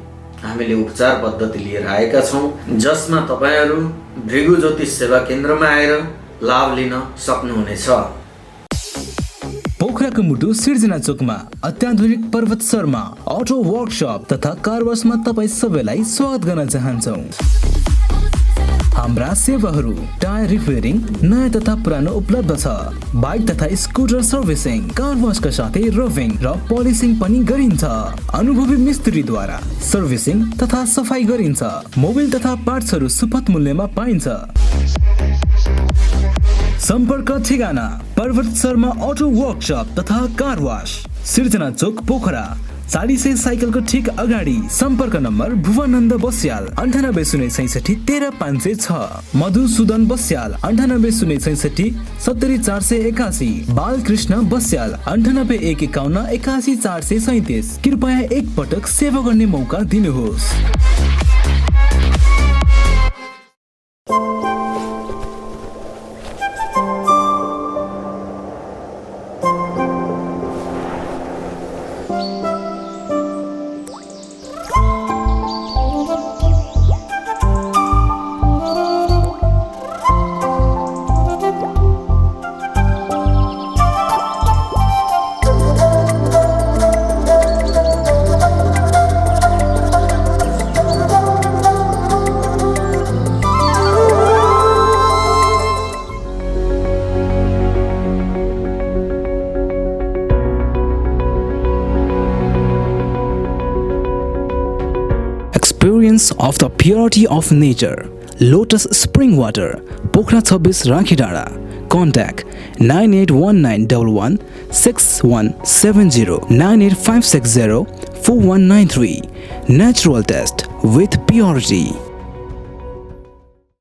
हामीले उपचार पद्धति लिएर आएका छौँ, जसमा तपाईहरू भृगु ज्योतिष सेवा केन्द्रमा आएर लाभ लिन सक्नुहुनेछ। पोखराको मुटु सिर्जना चोकमा अत्याधुनिक पर्वत शर्मा अटो वर्कशप तथा कार वासमा तपाईँ सबैलाई स्वागत गर्न चाहन्छौँ। हाम्रा सेवाहरू टायर रिपेयरिङ नयाँ तथा पुरानो उपलब्ध छ। बाइक तथा स्कुटर सर्भिसिङ, कार वासका साथै रभिङ र पोलिसिङ पनि गरिन्छ। अनुभवी मिस्त्रीद्वारा सर्भिसिङ तथा सफाई गरिन्छ। मोबिल तथा पार्ट्सहरू सुपथ मूल्यमा पाइन्छ। सम्पर्क ठेगाना पर्वत शर्मा अटो वर्कशप तथा कार वास, सिर्जना चोक, पोखरा। 400 साइकलको ठिक अगाडि। सम्पर्क नम्बर भुवनन्द बस्याल 9806 13506, मधुसूदन बस्याल 9806 70481, बालकृष्ण बस्याल 9851 81437। कृपया एक पटक सेवा गर्ने मौका दिनुहोस्। Experience of the purity of nature. Lotus Spring Water, Pokhara 26 Rakhidara. Contact 9819116170, 98560 4193. Natural test with purity.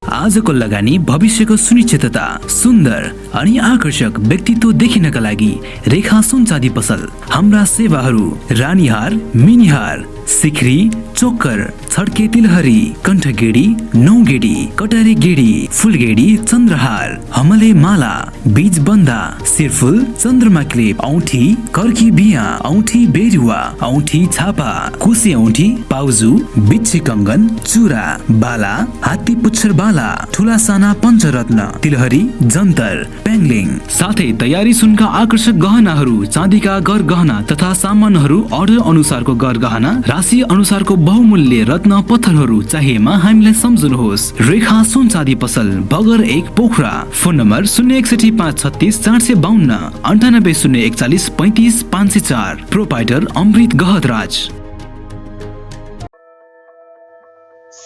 आजको लगानी भविष्यको सुनिश्चितता, सुन्दर अनि आकर्षक व्यक्तित्व देखिनका लागि रेखा सुन चाँदी पसल। हाम्रा सेवाहरू रानीहार, मिनिहार, सिक्री, चोकर, छड्के तिलहरी, कण्ठगेडी, नौगेडी, कटारे गेडी, फुलगेडी, चन्द्रहार, हमले माला, बीज बन्दा, सिरफुल, चन्द्रमा क्लिप, औँठी, कर्की बिया, औँठी बेरुवा, औँठी छापा, कुसे औँठी, पाउजु, बिच्छी कङ्गन, चुरा, बाला, हात्ती पुच्छर बाला, ठुला साना पञ्चरत्न, तिलहरी, जन्तर, पेङ्लिङ, साथै तयारी सुनका आकर्षक गहनाहरू, चाँदीका गर गहना तथा सामानहरू अर्डर अनुसारको गर गहना, राशि अनुसारको बहुमूल्य रत्न पत्थरहरू चाहिएमा हामीलाई सम्झनुहोस्। रेखा सुन चाँदी पसल, बगर 1, Pokhara. Phone number 061 536 452, 98 041 35 504। Proprietor Amrit Gahatraj.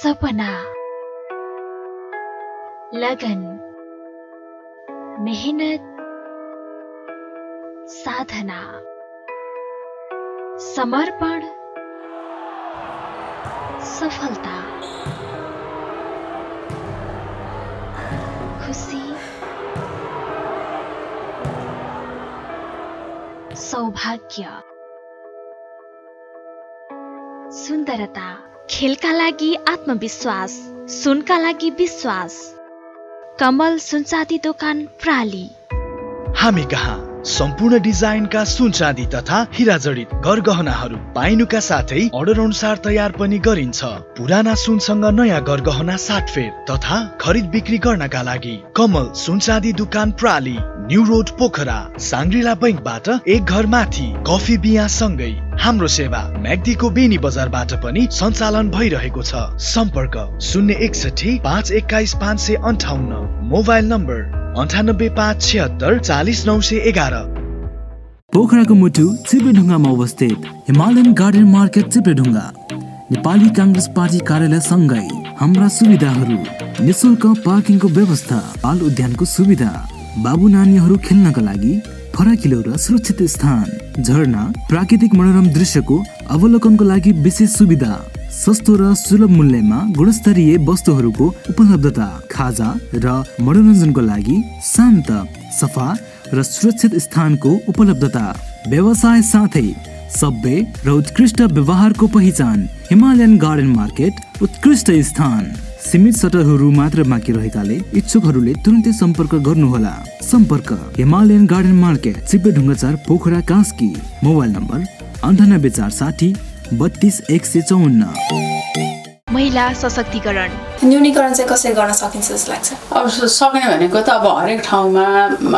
सपना, लगन, मेहनत, साधना, समर्पण, सफलता, खुशी, सौभाग्य, सुन्दरता, खेलका लागि आत्मविश्वास, सुनका लागि विश्वास। कमल सुनचाँदी दोकान प्राली। हामी कहाँ सम्पूर्ण डिजाइनका सुन चाँदी तथा हीरा जडित गरगहनाहरू पाइनुका साथै अर्डर अनुसार तयार पनि गरिन्छ। पुराना सुनसँग नयाँ गरगहना साटफेर तथा खरिद बिक्री गर्नका लागि कमल सुन चाँदी दुकान प्राली, न्यू रोड पोखरा, साङ्ग्रिला बैंकबाट एक घर माथि, कफी बिया सँगै। हाम्रो सेवा म्याग्दीको बेनी बजारबाट पनि सञ्चालन भइरहेको छ। सम्पर्क 061 521 558, मोबाइल नम्बर 98 576 40 911। पोखराको मुटु चिप्लेढुङ्गामा अवस्थित Himalayan garden market Chipledhunga Nepali Congress party कार्यालय सँगै हाम्रा सुविधाहरू: निशुल्क पार्किङको व्यवस्था, बाल उद्यानको सुविधा, बाबु नानीहरू खेल्नका लागि फराकिलो र सुरक्षित स्थान, झरना, प्राकृतिक मनोरम दृश्यको अवलोकनको लागि विशेष सुविधा, सस्तो र सुलभ मूल्यमा गुणस्तरीय वस्तुहरूको उपलब्धता, खाजा र मनोरञ्जनको लागि शान्त, सफा र सुरक्षित स्थानको उपलब्धता, व्यवसाय साथै सभ्य र उत्कृष्ट व्यवहारको पहिचान। हिमालयन गार्डन मार्केट उत्कृष्ट स्थान। सीमित सटरहरू मात्र बाँकी रहेकाले इच्छुकहरूले तुरन्तै सम्पर्क गर्नुहोला। सम्पर्क Himalayan garden market, Chipledhunga 4, Pokhara, Kaski. Mobile number 98 460 32 154। महिला सशक्तिकरण न्यूनीकरण चाहिँ कसरी गर्न सकिन्छ जस्तो लाग्छ? अब सक्ने भनेको त अब हरेक ठाउँमा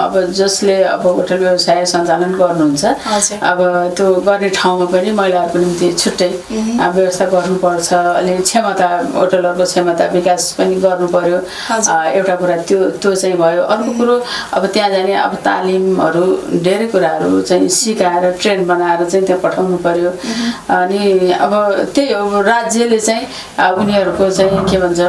अब जसले अब होटल व्यवसाय सञ्चालन गर्नुहुन्छ अब त्यो गर्ने ठाउँमा पनि महिलाहरूको निम्ति छुट्टै व्यवस्था गर्नुपर्छ। अलि क्षमता, होटलहरूको क्षमता विकास पनि गर्नु पर्यो। एउटा कुरा त्यो चाहिँ भयो। अर्को कुरो अब त्यहाँ जाने अब तालिमहरू धेरै कुराहरू चाहिँ सिकाएर ट्रेन बनाएर चाहिँ त्यहाँ पठाउनु पर्यो। अनि अब त्यही हो, राज्यले चाहिँ उनीहरूको चाहिँ के भन्छ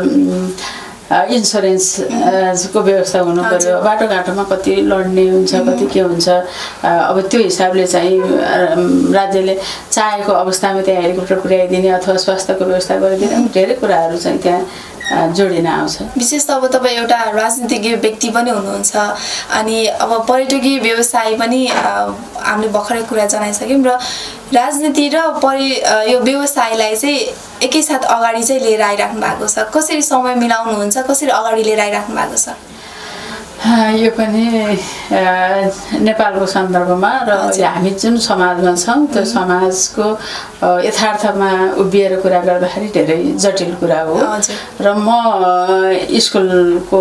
इन्सुरेन्सको व्यवस्था हुनु पर्यो। बाटोघाटोमा कति लड्ने हुन्छ, कति के हुन्छ, अब त्यो हिसाबले चाहिँ राज्यले चाहेको अवस्थामा त्यहाँ हेलिकप्टर पुर्याइदिने अथवा स्वास्थ्यको व्यवस्था गरिदिने धेरै कुराहरू चाहिँ त्यहाँ जोडिन आउँछ। विशेष त अब तपाईँ एउटा राजनीतिज्ञ व्यक्ति पनि हुनुहुन्छ अनि अब पर्यटकीय व्यवसाय पनि हामीले भर्खरै कुरा जनाइसक्यौँ र राजनीति र यो व्यवसायलाई चाहिँ एकैसाथ अगाडि चाहिँ लिएर आइराख्नु भएको छ। कसरी समय मिलाउनुहुन्छ, कसरी अगाडि लिएर आइराख्नु भएको छ? यो पनि नेपालको सन्दर्भमा र हामी जुन समाजमा छौँ त्यो समाजको यथार्थमा उभिएर कुरा गर्दाखेरि धेरै जटिल कुरा हो। र म स्कुलको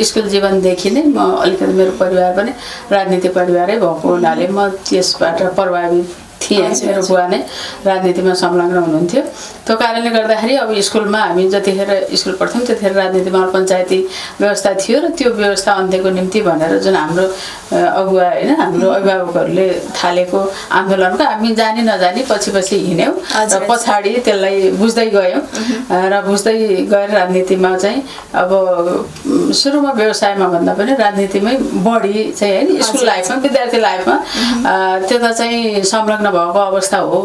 स्कुल जीवनदेखि नै म अलिकति मेरो परिवार पनि राजनीति परिवारै भएको हुनाले म त्यसबाट प्रभावित थिएँ। मेरो बुवा नै राजनीतिमा संलग्न हुनुहुन्थ्यो। त्यो कारणले गर्दाखेरि अब स्कुलमा हामी जतिखेर स्कुल पढ्थ्यौँ त्यतिखेर राजनीतिमा पञ्चायती व्यवस्था थियो र त्यो व्यवस्था अन्त्यको निम्ति भनेर जुन हाम्रो अगुवा हाम्रो अभिभावकहरूले थालेको आन्दोलनको हामी जानी नजानी पछि हिँड्यौँ र पछाडि त्यसलाई बुझ्दै गयौँ र बुझ्दै गएर राजनीतिमा चाहिँ अब सुरुमा व्यवसायमा भन्दा पनि राजनीतिमै बढी चाहिँ स्कुल लाइफमा, विद्यार्थी लाइफमा त्यता चाहिँ संलग्न भएको अवस्था हो।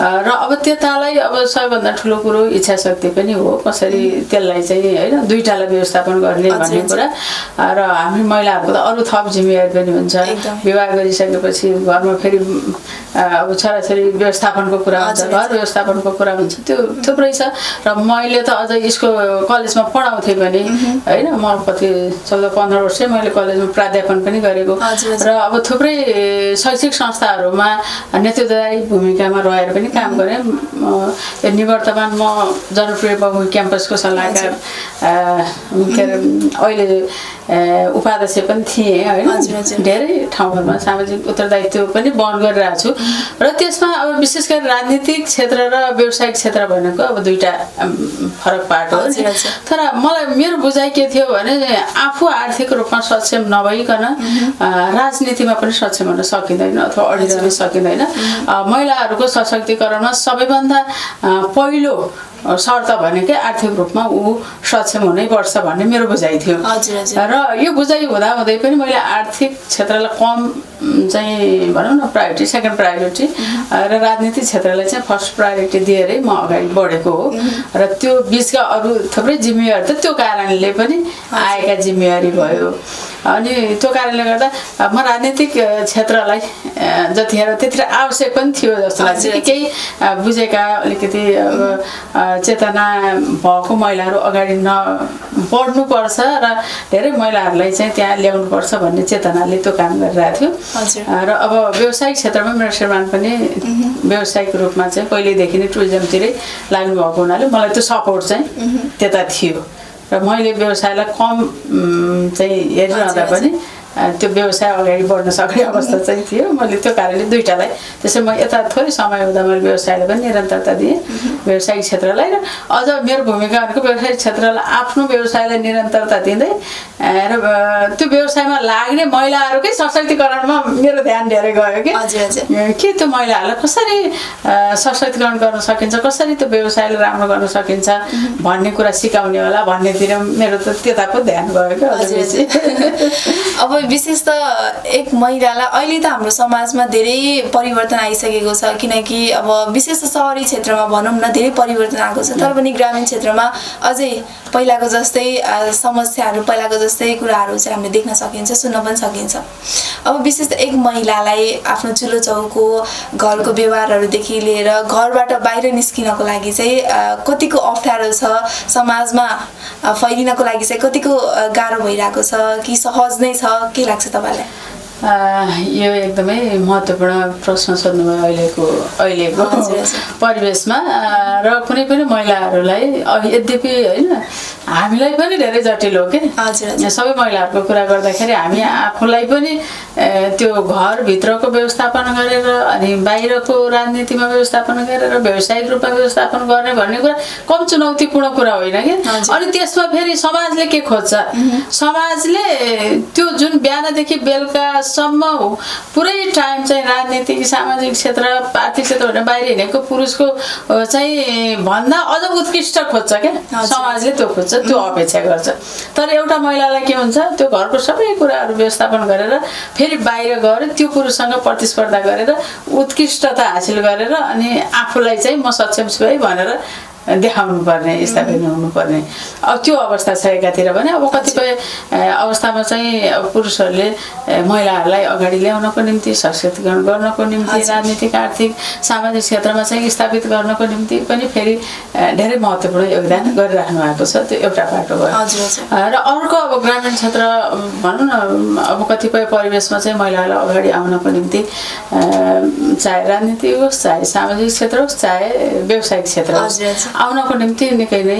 र अब त्यतालाई अब सबैभन्दा ठुलो कुरो इच्छा शक्ति पनि हो, कसरी त्यसलाई चाहिँ दुईटालाई व्यवस्थापन गर्ने भन्ने कुरा। र हामी महिलाहरूको त अरू थप जिम्मेवारी पनि हुन्छ। विवाह गरिसकेपछि घरमा फेरि अब छोराछोरी व्यवस्थापनको कुरा हुन्छ, घर व्यवस्थापनको कुरा हुन्छ, त्यो थुप्रै छ। र मैले त अझ स्कुल कलेजमा पढाउँथेँ पनि म कति 14-15 वर्ष मैले कलेजमा प्राध्यापन पनि गरेको। र अब थुप्रै शैक्षिक संस्थाहरूमा नेतृत्वदायी भूमिकामा रहेर पनि काम गरेँ। निवर्तमान म जनप्रिय बहुमुखी क्याम्पसको सल्लाहकार के अरे अहिले उपाध्यक्ष पनि थिएँ होइन। धेरै ठाउँहरूमा सामाजिक उत्तरदायित्व पनि वहन गरिरहेको छु। र त्यसमा अब विशेष गरी राजनीतिक क्षेत्र र व्यावसायिक क्षेत्र भनेको अब दुईटा फरक पार्ट हो। तर मलाई मेरो बुझाइ के थियो भने आफू आर्थिक रूपमा सक्षम नभइकन राजनीतिमा पनि सक्षम हुन सकिँदैन अथवा अडिरहन सकिँदैन। महिलाहरूको सशक्तिकरणमा सबैभन्दा पहिलो शर्त भनेकै आर्थिक रूपमा ऊ सक्षम हुनैपर्छ भन्ने मेरो बुझाइ थियो। र यो बुझाइ हुँदाहुँदै पनि मैले आर्थिक क्षेत्रलाई कम चाहिँ भनौँ न प्रायोरिटी, सेकेन्ड प्रायोरिटी र राजनीतिक क्षेत्रलाई चाहिँ फर्स्ट प्रायोरिटी दिएरै म अगाडि बढेको हो। र त्यो बिचका अरू थुप्रै जिम्मेवारी त त्यो कारणले पनि आएका जिम्मेवारी भयो। अनि त्यो कारणले गर्दा म राजनीतिक क्षेत्रलाई जतिखेर त्यतिखेर आवश्यक पनि थियो जस्तो लाग्छ कि केही बुझेका अलिकति चेतना भएको महिलाहरू अगाडि बढ्नुपर्छ र धेरै महिलाहरूलाई चाहिँ त्यहाँ ल्याउनुपर्छ भन्ने चेतनाले त्यो काम गरिरहेको थियो। र अब व्यावसायिक क्षेत्रमा मेरो श्रीमान पनि व्यावसायिक रूपमा चाहिँ पहिल्यैदेखि नै टुरिज्मतिरै लाग्नुभएको हुनाले मलाई त्यो सपोर्ट चाहिँ त्यता थियो। र मैले व्यवसायलाई कम चाहिँ हेरिरहँदा पनि त्यो व्यवसाय अगाडि बढ्न सक्ने अवस्था चाहिँ थियो। मैले त्यो कारणले दुईटालाई त्यसै म यता थोरै समय हुँदा मैले व्यवसायलाई पनि निरन्तरता दिएँ, व्यावसायिक क्षेत्रलाई। र अझ मेरो भूमिका भनेको व्यावसायिक क्षेत्रलाई आफ्नो व्यवसायलाई निरन्तरता दिँदै र त्यो व्यवसायमा लाग्ने महिलाहरूकै सशक्तिकरणमा मेरो ध्यान धेरै गयो कि त्यो महिलाहरूलाई कसरी सशक्तिकरण गर्न सकिन्छ, कसरी त्यो व्यवसायलाई राम्रो गर्न सकिन्छ भन्ने कुरा सिकाउने होला भन्नेतिर मेरो त त्यता पो ध्यान गयो क्या। अब विशेष त एक महिलालाई अहिले त हाम्रो समाजमा धेरै परिवर्तन आइसकेको छ, किनकि अब विशेष त सहरी क्षेत्रमा भनौँ न धेरै परिवर्तन आएको छ, तर पनि ग्रामीण क्षेत्रमा अझै पहिलाको जस्तै समस्याहरू, पहिलाको जस्तै कुराहरू चाहिँ हामीले देख्न सकिन्छ, सुन्न पनि सकिन्छ। अब विशेष त एक महिलालाई आफ्नो चुलो चौको घरको व्यवहारहरूदेखि लिएर घरबाट बाहिर निस्किनको लागि चाहिँ कतिको अप्ठ्यारो छ, समाजमा फैलिनको लागि चाहिँ कतिको गाह्रो भइरहेको छ कि सहज नै छ, के लाग्छ तपाईँलाई? यो एकदमै महत्त्वपूर्ण प्रश्न सोध्नुभयो अहिलेको परिवेशमा। र कुनै पनि महिलाहरूलाई यद्यपि होइन हामीलाई पनि धेरै जटिल हो कि सबै महिलाहरूको कुरा गर्दाखेरि हामी आफूलाई पनि त्यो घरभित्रको व्यवस्थापन गरेर अनि बाहिरको राजनीतिमा व्यवस्थापन गरेर व्यावसायिक रूपमा व्यवस्थापन गर्ने भन्ने कुरा कम चुनौतीपूर्ण कुरा होइन कि। अनि त्यसमा फेरि समाजले के खोज्छ, समाजले त्यो जुन बिहानदेखि बेलुकासम्म पुरै टाइम चाहिँ राजनीतिक, सामाजिक क्षेत्र, आर्थिक क्षेत्र भनेर बाहिर हिँडेको पुरुषको चाहिँ भन्दा अझ उत्कृष्ट खोज्छ क्या समाजले, त्यो खोज्छ, त्यो अपेक्षा गर्छ। तर एउटा महिलालाई के हुन्छ, त्यो घरको सबै कुराहरू व्यवस्थापन गरेर फेरि बाहिर गएर त्यो पुरुषसँग प्रतिस्पर्धा गरेर उत्कृष्टता हासिल गरेर अनि आफूलाई चाहिँ म सक्षम छु है भनेर देखाउनु पर्ने, स्थापित हुनुपर्ने अब त्यो अवस्था छ एकातिर भने। अब कतिपय अवस्थामा चाहिँ पुरुषहरूले महिलाहरूलाई अगाडि ल्याउनको निम्ति, सशक्तिकरण गर्नको निम्ति, राजनीतिक, आर्थिक, सामाजिक क्षेत्रमा चाहिँ स्थापित गर्नको निम्ति पनि फेरि धेरै महत्त्वपूर्ण योगदान गरिराख्नु भएको छ। त्यो एउटा बाटो भयो। र अर्को अब ग्रामीण क्षेत्र भनौँ न, अब कतिपय परिवेशमा चाहिँ महिलाहरूलाई अगाडि आउनको निम्ति चाहे राजनीतिक होस्, चाहे सामाजिक क्षेत्र होस्, चाहे व्यावसायिक क्षेत्र होस्, आउनको निम्ति निकै नै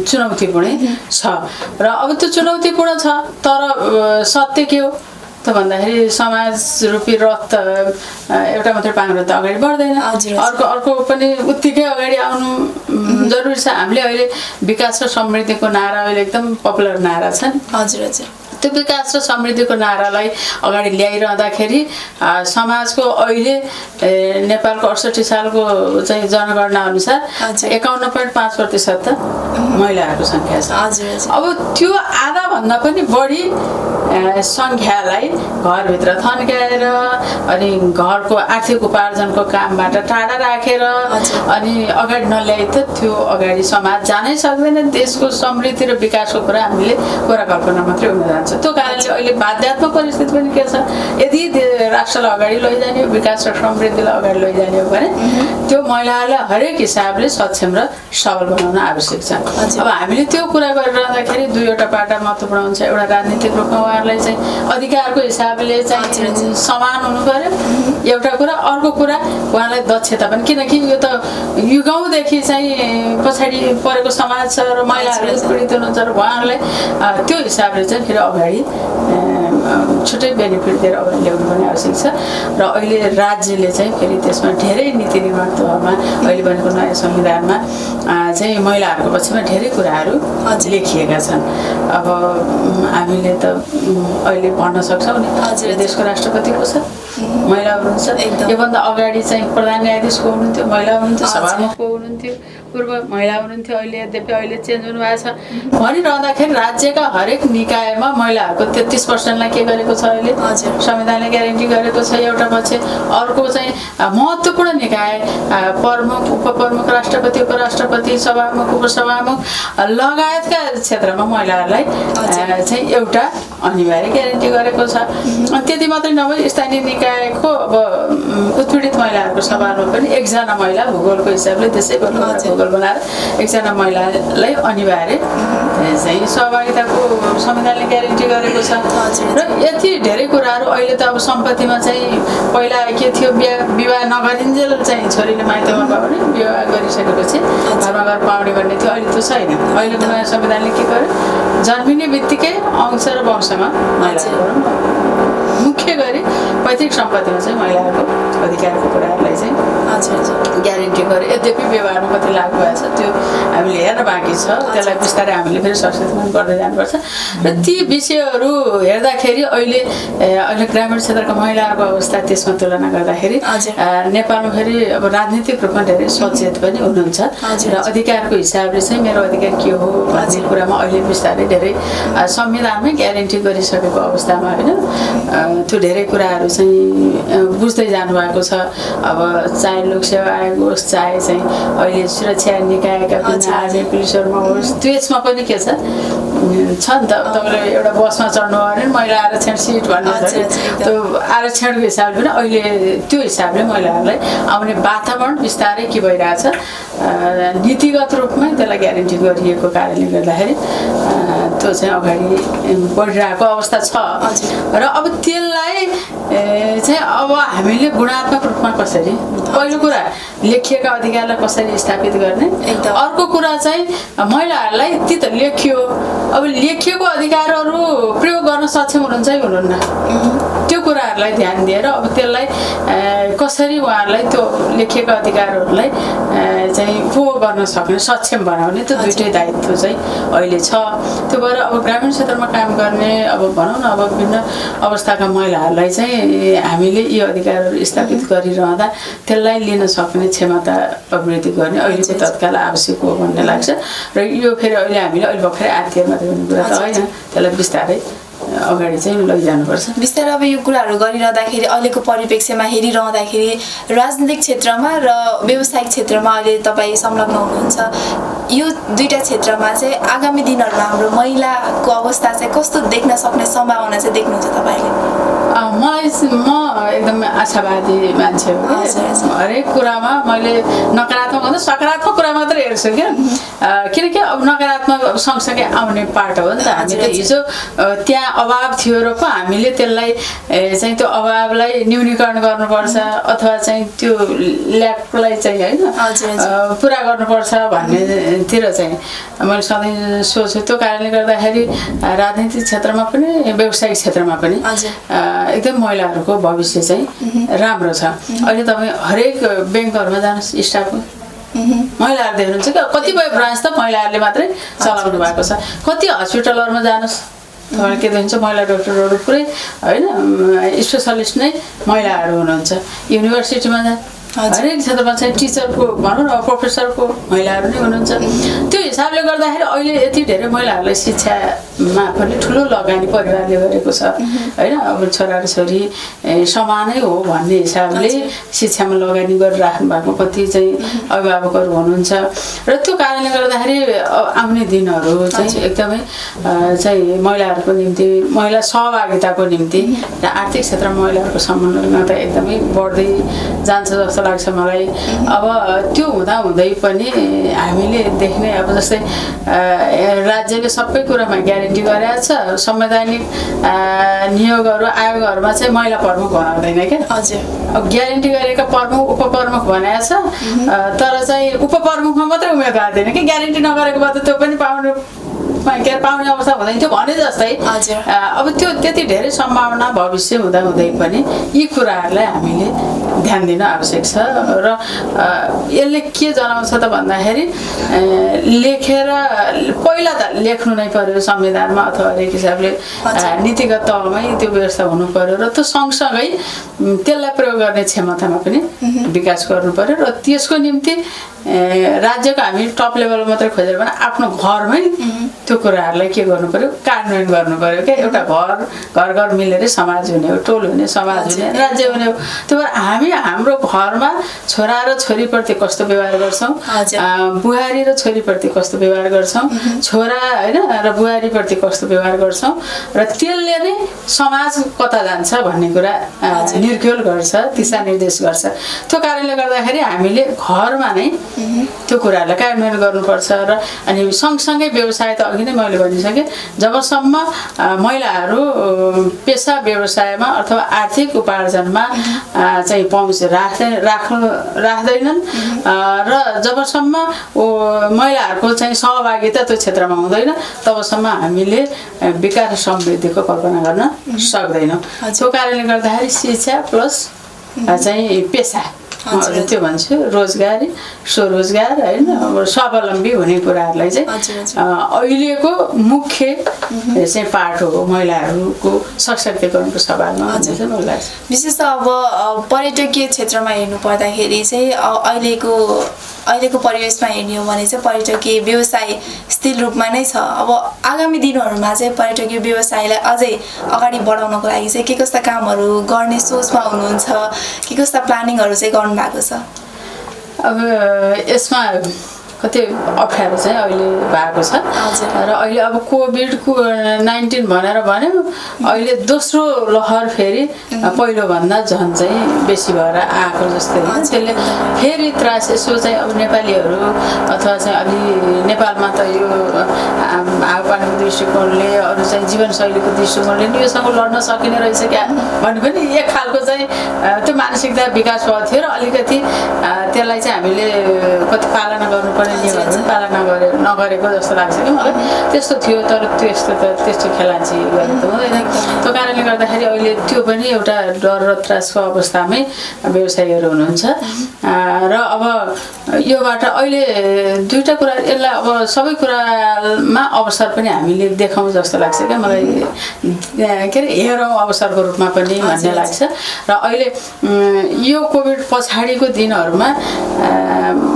चुनौतीपूर्ण छ। र अब त्यो चुनौतीपूर्ण छ, तर सत्य के हो त भन्दाखेरि समाज रूपी रथ एउटा मात्रै पाङ्ग्रो त अगाडि बढ्दैन, अर्को पनि उत्तिकै अगाडि आउनु जरुरी छ। हामीले अहिले विकास र समृद्धिको नारा अहिले एकदम पपुलर नारा छ नि। त्यो विकास र समृद्धिको नारालाई अगाडि ल्याइरहँदाखेरि समाजको अहिले नेपालको 68 सालको चाहिँ जनगणना अनुसार 51.5% त महिलाहरूको सङ्ख्या छ। अब त्यो आधाभन्दा पनि बढी सङ्ख्यालाई घरभित्र थन्क्याएर अनि घरको आर्थिक उपार्जनको कामबाट टाढा राखेर अनि अगाडि नल्याइ त त्यो अगाडि समाज जानै सक्दैन। देशको समृद्धि र विकासको कुरा हामीले कुरा कल्पना मात्रै हुन जान्छ। त्यो कारणले अहिले बाध्यात्मक परिस्थिति पनि के छ, यदि राष्ट्रलाई अगाडि लैजाने हो, विकास र समृद्धिलाई अगाडि लैजाने हो भने त्यो महिलाहरूलाई हरेक हिसाबले सक्षम र सबल बनाउन आवश्यक छ। अब हामीले त्यो कुरा गरिरहँदाखेरि दुईवटा पाटा महत्त्वपूर्ण हुन्छ। एउटा राजनीतिक रूपमा उहाँहरूलाई चाहिँ अधिकारको हिसाबले चाहिँ समान हुनु पर्यो एउटा कुरा, अर्को कुरा उहाँलाई दक्षता पनि, किनकि यो त युगौँदेखि चाहिँ पछाडि परेको समाज छ र महिलाहरू पीडित हुनुहुन्छ र उहाँहरूलाई त्यो हिसाबले चाहिँ फेरि अगाडि छुट्टै बेनिफिट दिएर अगाडि ल्याउनु पनि आवश्यक छ। र अहिले राज्यले चाहिँ फेरि त्यसमा धेरै नीति निर्माण तहमा अहिले बनेको नयाँ संविधानमा चाहिँ महिलाहरूको पक्षमा धेरै कुराहरू लेखिएका छन्। अब हामीले त अहिले भन्न सक्छौँ नि देशको राष्ट्रपति को छ, महिला हुनुहुन्छ। योभन्दा अगाडि चाहिँ प्रधान न्यायाधीशको हुनुहुन्थ्यो, महिला हुनुहुन्थ्यो, सभामुखको हुनुहुन्थ्यो, पूर्व महिला हुनुहुन्थ्यो। अहिले यद्यपि अहिले चेन्ज हुनुभएको छ भनिरहँदाखेरि राज्यका हरेक निकायमा महिलाहरूको 33%लाई के गरेको छ अहिले संविधानले ग्यारेन्टी गरेको छ एउटा पक्ष। अर्को चाहिँ महत्त्वपूर्ण निकाय प्रमुख, उपप्रमुख, राष्ट्रपति, उपराष्ट्रपति, सभामुख, उपसभामुख लगायतका क्षेत्रमा महिलाहरूलाई चाहिँ एउटा अनिवार्य ग्यारेन्टी गरेको छ। त्यति मात्रै नभई स्थानीय निकायको अब उत्पीडित महिलाहरूको सभामा पनि एकजना महिला भूगोलको हिसाबले त्यसै भूगोल बनाएर एकजना महिलालाई अनिवार्य चाहिँ सहभागिताको संविधानले ग्यारेन्टी गरेको छ। र यति धेरै कुराहरू अहिले त अब सम्पत्तिमा चाहिँ पहिला के थियो विवाह नगरिन्जेल चाहिँ छोरीले माइतमा भयो भने विवाह गरिसकेपछि घरमा घर पाउने भन्ने थियो। अहिले त्यो छैन। अहिलेको नयाँ संविधानले के गर्यो जन्मिने बित्तिकै अंश र वंशमा मुख्य गरी पैतृक सम्पत्तिमा चाहिँ महिलाहरूको अधिकारको कुराहरूलाई चाहिँ ग्यारेन्टी गर्यो। यद्यपि व्यवहारमा कति लागू भएको छ त्यो हामीले हेर्न बाँकी छ, त्यसलाई बिस्तारै हामीले फेरि सचेतन गर्दै जानुपर्छ। र ती विषयहरू हेर्दाखेरि अहिले ग्रामीण क्षेत्रका महिलाहरूको अवस्था त्यसमा तुलना गर्दाखेरि नेपालमा फेरि अब राजनीतिक रूपमा धेरै सचेत पनि हुनुहुन्छ र अधिकारको हिसाबले चाहिँ मेरो अधिकार के हो भन्ने कुरामा अहिले बिस्तारै धेरै संविधानमै ग्यारेन्टी गरिसकेको अवस्थामा होइन त्यो धेरै कुराहरू चाहिँ बुझ्दै जानुभएको छ। अब चाहे लोकसेवा आयोग होस्, चाहे चाहिँ अहिले सुरक्षा निकायका पनि आर्मी पुलिसहरूमा होस्, त्यसमा पनि के छ नि त तपाईँले एउटा बसमा चढ्नु भयो भने महिला आरक्षण सिट भन्ने छ। त्यो आरक्षणको हिसाबले पनि अहिले त्यो हिसाबले महिलाहरूलाई आउने वातावरण बिस्तारै के भइरहेछ नीतिगत रूपमै त्यसलाई ग्यारेन्टी गरिएको कारणले गर्दाखेरि त्यो चाहिँ अगाडि बढिरहेको अवस्था छ। र अब त्यसलाई चाहिँ अब हामीले गुणात्मक रूपमा कसरी, पहिलो कुरा लेखिएका अधिकारलाई कसरी स्थापित गर्ने, अर्को कुरा चाहिँ महिलाहरूलाई ती त लेखियो, अब लेखिएको अधिकारहरू प्रयोग गर्न सक्षम हुनुहुन्छ कि हुनुहुन्न त्यो कुराहरूलाई ध्यान दिएर अब त्यसलाई कसरी उहाँहरूलाई त्यो लेखिएका अधिकारहरूलाई चाहिँ उपभोग गर्न सक्ने सक्षम बनाउने त्यो दुइटै दायित्व चाहिँ अहिले छ। त्यो भएर अब ग्रामीण क्षेत्रमा काम गर्ने अब भनौँ न अब विभिन्न अवस्थाका महिलाहरूलाई चाहिँ हामीले यी अधिकारहरू स्थापित गरिरहँदा त्यसलाई लिन सक्ने क्षमता अभिवृद्धि गर्ने अहिलेको तत्काल आवश्यक हो भन्ने लाग्छ। र यो फेरि अहिले हामीले अहिले भर्खरै आर्थिक मात्रै हुने कुरा त होइन, त्यसलाई बिस्तारै अगाडि चाहिँ लैजानुपर्छ। बिस्तारै अब यो कुराहरू गरिरहँदाखेरि अहिलेको परिप्रेक्ष्यमा हेरिरहँदाखेरि राजनीतिक क्षेत्रमा र व्यावसायिक क्षेत्रमा अहिले तपाईँ संलग्न हुनुहुन्छ, यो दुईटा क्षेत्रमा चाहिँ आगामी दिनहरूमा हाम्रो महिलाको अवस्था चाहिँ कस्तो देख्न सक्ने सम्भावना चाहिँ देख्नुहुन्छ तपाईँले? म एकदम आशावादी मान्छे हो। हरेक कुरामा मैले नकारात्मक भन्दा सकारात्मक कुरा मात्रै हेर्छु क्या, किनकि अब नकारात्मक सँगसँगै आउने पार्ट हो नि त। हामीले हिजो त्यहाँ अभाव थियो र पो हामीले त्यसलाई चाहिँ त्यो अभावलाई न्यूनीकरण गर्नुपर्छ अथवा चाहिँ त्यो ल्याकलाई चाहिँ होइन पुरा गर्नुपर्छ भन्नेतिर चाहिँ मैले सधैँ सोच्छु। त्यो कारणले गर्दाखेरि राजनीतिक क्षेत्रमा पनि व्यावसायिक क्षेत्रमा पनि एकदम महिलाहरूको भविष्य चाहिँ राम्रो छ। अहिले तपाईँ हरेक ब्याङ्कहरूमा जानुहोस् स्टाफको महिलाहरू देख्नुहुन्छ क्या, कतिपय ब्रान्च त महिलाहरूले मात्रै चलाउनु भएको छ। कति हस्पिटलहरूमा जानुहोस् तपाईँले के देखिन्छ महिला डक्टरहरू पुरै होइन स्पेसलिस्ट नै महिलाहरू हुनुहुन्छ। युनिभर्सिटीमा हरेक क्षेत्रमा चाहिँ टिचरको भनौँ न प्रोफेसरको महिलाहरू नै हुनुहुन्छ। त्यो हिसाबले गर्दाखेरि अहिले यति धेरै महिलाहरूलाई शिक्षामा पनि ठुलो लगानी परिवारले गरेको छ होइन। अब छोरा र छोरी समानै हो भन्ने हिसाबले शिक्षामा लगानी गरिराख्नु भएको कति चाहिँ अभिभावकहरू हुनुहुन्छ। र त्यो कारणले गर्दाखेरि आउने दिनहरू चाहिँ एकदमै चाहिँ महिलाहरूको निम्ति, महिला सहभागिताको निम्ति र आर्थिक क्षेत्रमा महिलाहरूको संलग्नता एकदमै बढ्दै जान्छ जस्तो लाग्छ मलाई। अब त्यो हुँदाहुँदै पनि हामीले देख्ने अब जस्तै राज्यले सबै कुरामा ग्यारेन्टी गरेको छ, संवैधानिक नियोगहरू आयोगहरूमा चाहिँ महिला प्रमुख बनाउँदैन क्या। हजुर, अब ग्यारेन्टी गरेका प्रमुख उपप्रमुख बनाएको छ, तर चाहिँ उपप्रमुखमा मात्रै उम्मेदवार दिएन कि ग्यारेन्टी नगरेको भए त त्यो पनि पाउनु के अरे पाउने अवस्था हुँदैन थियो भने जस्तै अब त्यो त्यति धेरै सम्भावना भविष्य हुँदा हुँदै पनि यी कुराहरूलाई हामीले ध्यान दिन आवश्यक छ र यसले के जनाउँछ त भन्दाखेरि लेखेर पहिला त लेख्नु नै पर्यो संविधानमा अथवा हरेक हिसाबले नीतिगत तहमै त्यो व्यवस्था हुनु पर्यो र त्यो सँगसँगै त्यसलाई प्रयोग गर्ने क्षमतामा पनि विकास गर्नु पर्यो र त्यसको निम्ति राज्यको हामी टप लेभलमा मात्रै खोजेर भने आफ्नो घरमै त्यो कुराहरूलाई के गर्नु पर्यो कार्यान्वयन गर्नु पर्यो क्या एउटा घर घर मिलेर समाज हुने हो टोल हुने समाज हुने राज्य हुने हो त्यो भएर हामी हाम्रो घरमा छोरा र छोरीप्रति कस्तो व्यवहार गर्छौँ बुहारी र छोरीप्रति कस्तो व्यवहार गर्छौँ छोरा होइन र बुहारीप्रति कस्तो व्यवहार गर्छौँ र त्यसले नै समाज कता जान्छ भन्ने कुरा निर्क्योल गर्छ दिशा निर्देश गर्छ त्यो कारणले गर्दाखेरि हामीले घरमा नै त्यो कुराहरूलाई कार्यान्वयन गर्नुपर्छ र अनि सँगसँगै व्यवसाय त अघि नै मैले भनिसकेँ जबसम्म महिलाहरू पेसा व्यवसायमा अथवा आर्थिक उपार्जनमा चाहिँ पहुँच राख्दैनन् र जबसम्म महिलाहरूको चाहिँ सहभागिता त्यो क्षेत्रमा हुँदैन तबसम्म हामीले विकास र समृद्धिको कल्पना गर्न सक्दैनौँ त्यो कारणले गर्दाखेरि शिक्षा प्लस चाहिँ पेसा त्यो भन्छु रोजगारी स्वरोजगार होइन स्वावलम्बी हुने कुराहरूलाई चाहिँ अहिलेको मुख्य चाहिँ पार्ट हो महिलाहरूको सशक्तिकरणको सवालमा चाहिँ मलाई लाग्छ। विशेष त अब पर्यटकीय क्षेत्रमा हेर्नु पर्दाखेरि चाहिँ अहिलेको परिवेशमा हेर्ने हो भने चाहिँ पर्यटकीय व्यवसाय स्थिर रूपमा नै छ। अब आगामी दिनहरूमा चाहिँ पर्यटकीय व्यवसायलाई अझै अगाडि बढाउनको लागि चाहिँ के कस्ता कामहरू गर्ने सोचमा हुनुहुन्छ के कस्ता प्लानिङहरू चाहिँ गर्नु भएको छ? अब यसमा कति अप्ठ्यारो चाहिँ अहिले भएको छ र अहिले अब कोभिड-19 भनेर भन्यो अहिले दोस्रो लहर फेरि पहिलोभन्दा झन् चाहिँ बेसी भएर आएको जस्तै त्यसले फेरि त्रास यसो चाहिँ अब नेपालीहरू अथवा चाहिँ अलि नेपालमा त यो हावापानीको दृष्टिकोणले अरू चाहिँ जीवनशैलीको दृष्टिकोणले योसँग लड्न सकिने रहेछ क्या भन्ने पनि एक खालको चाहिँ त्यो मानसिकता विकास भएको थियो र अलिकति त्यसलाई चाहिँ हामीले कति पालना गर्नुपर्ने नियमहरू पालना नगरेको जस्तो लाग्छ कि मलाई त्यस्तो थियो तर त्यस्तो खेलाँची गरेर त हुँदैन त्यो कारणले गर्दाखेरि अहिले त्यो पनि एउटा डर र त्रासको अवस्थामै व्यवसायीहरू हुनुहुन्छ र अब योबाट अहिले दुईवटा कुरा यसलाई अब सबै कुरामा अवसर पनि हामीले देखाउँ जस्तो लाग्छ क्या मलाई के अरे हेरौँ अवसरको रूपमा पनि भन्ने लाग्छ र अहिले यो कोभिड पछाडिको दिनहरूमा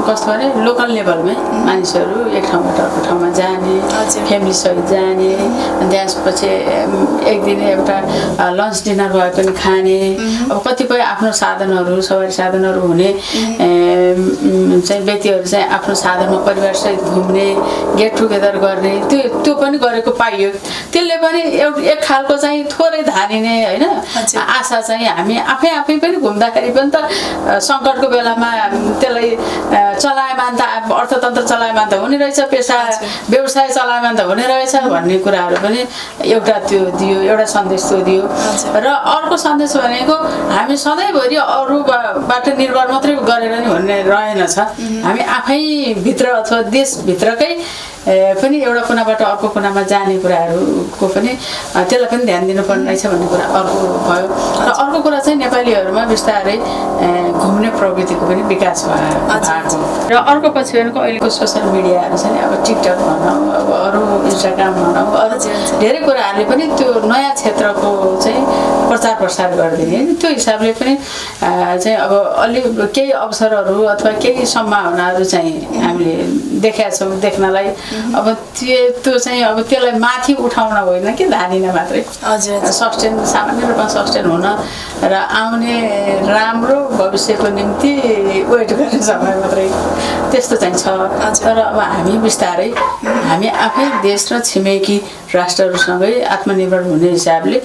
कस्तो भने लोकल लेभलमै मानिसहरू एक ठाउँबाट अर्को ठाउँमा जाने फ्यामिली सहित जाने त्यसपछि एक दिन एउटा लन्च डिनर भए पनि खाने अब कतिपय आफ्नो साधनहरू सवारी साधनहरू हुने चाहिँ व्यक्तिहरू चाहिँ आफ्नो साधनमा परिवारसहित घुम्ने गेट टुगेदर गर्ने त्यो पनि गरेको पाइयो त्यसले पनि एक खालको चाहिँ थोरै धानिने होइन आशा चाहिँ हामी आफै पनि घुम्दाखेरि पनि त सङ्कटको बेलामा त्यसलाई चलायमान त अर्थतन्त्र चलायमान त हुने रहेछ पेसा व्यवसाय चलायमान त हुने रहेछ भन्ने कुराहरू पनि एउटा त्यो दियो एउटा सन्देश त्यो दियो र अर्को सन्देश भनेको हामी सधैँभरि अरूबाट निर्भर मात्रै गरेर नि भन्ने रहेनछ हामी आफै भित्र अथवा देशभित्रकै पनि एउटा कुनाबाट अर्को कुनामा जाने कुराहरूको पनि त्यसलाई पनि ध्यान दिनुपर्ने रहेछ भन्ने कुरा अर्को भयो र अर्को कुरा चाहिँ नेपालीहरूमा बिस्तारै घुम्ने प्रवृत्तिको पनि विकास भएको र अर्को पछि भनेको अहिलेको सोसियल मिडियाहरू छ नि अब टिकटक भनौँ अब अरू इन्स्टाग्राम भनौँ अरू धेरै कुराहरूले पनि त्यो नयाँ क्षेत्रको चाहिँ प्रचार प्रसार गरिदिने त्यो हिसाबले पनि चाहिँ अब अलि केही अवसरहरू अथवा केही सम्भावनाहरू चाहिँ हामीले देखेका छौँ देख्नलाई अब त्यो चाहिँ अब त्यसलाई माथि उठाउन होइन कि धानिन मात्रै सस्टेन सामान्य रूपमा सस्टेन हुन र आउने राम्रो भविष्यको निम्ति वेट गर्ने समय मात्रै त्यस्तो चाहिँ छ तर अब हामी बिस्तारै हामी आफै देश र छिमेकी राष्ट्रहरूसँगै आत्मनिर्भर हुने हिसाबले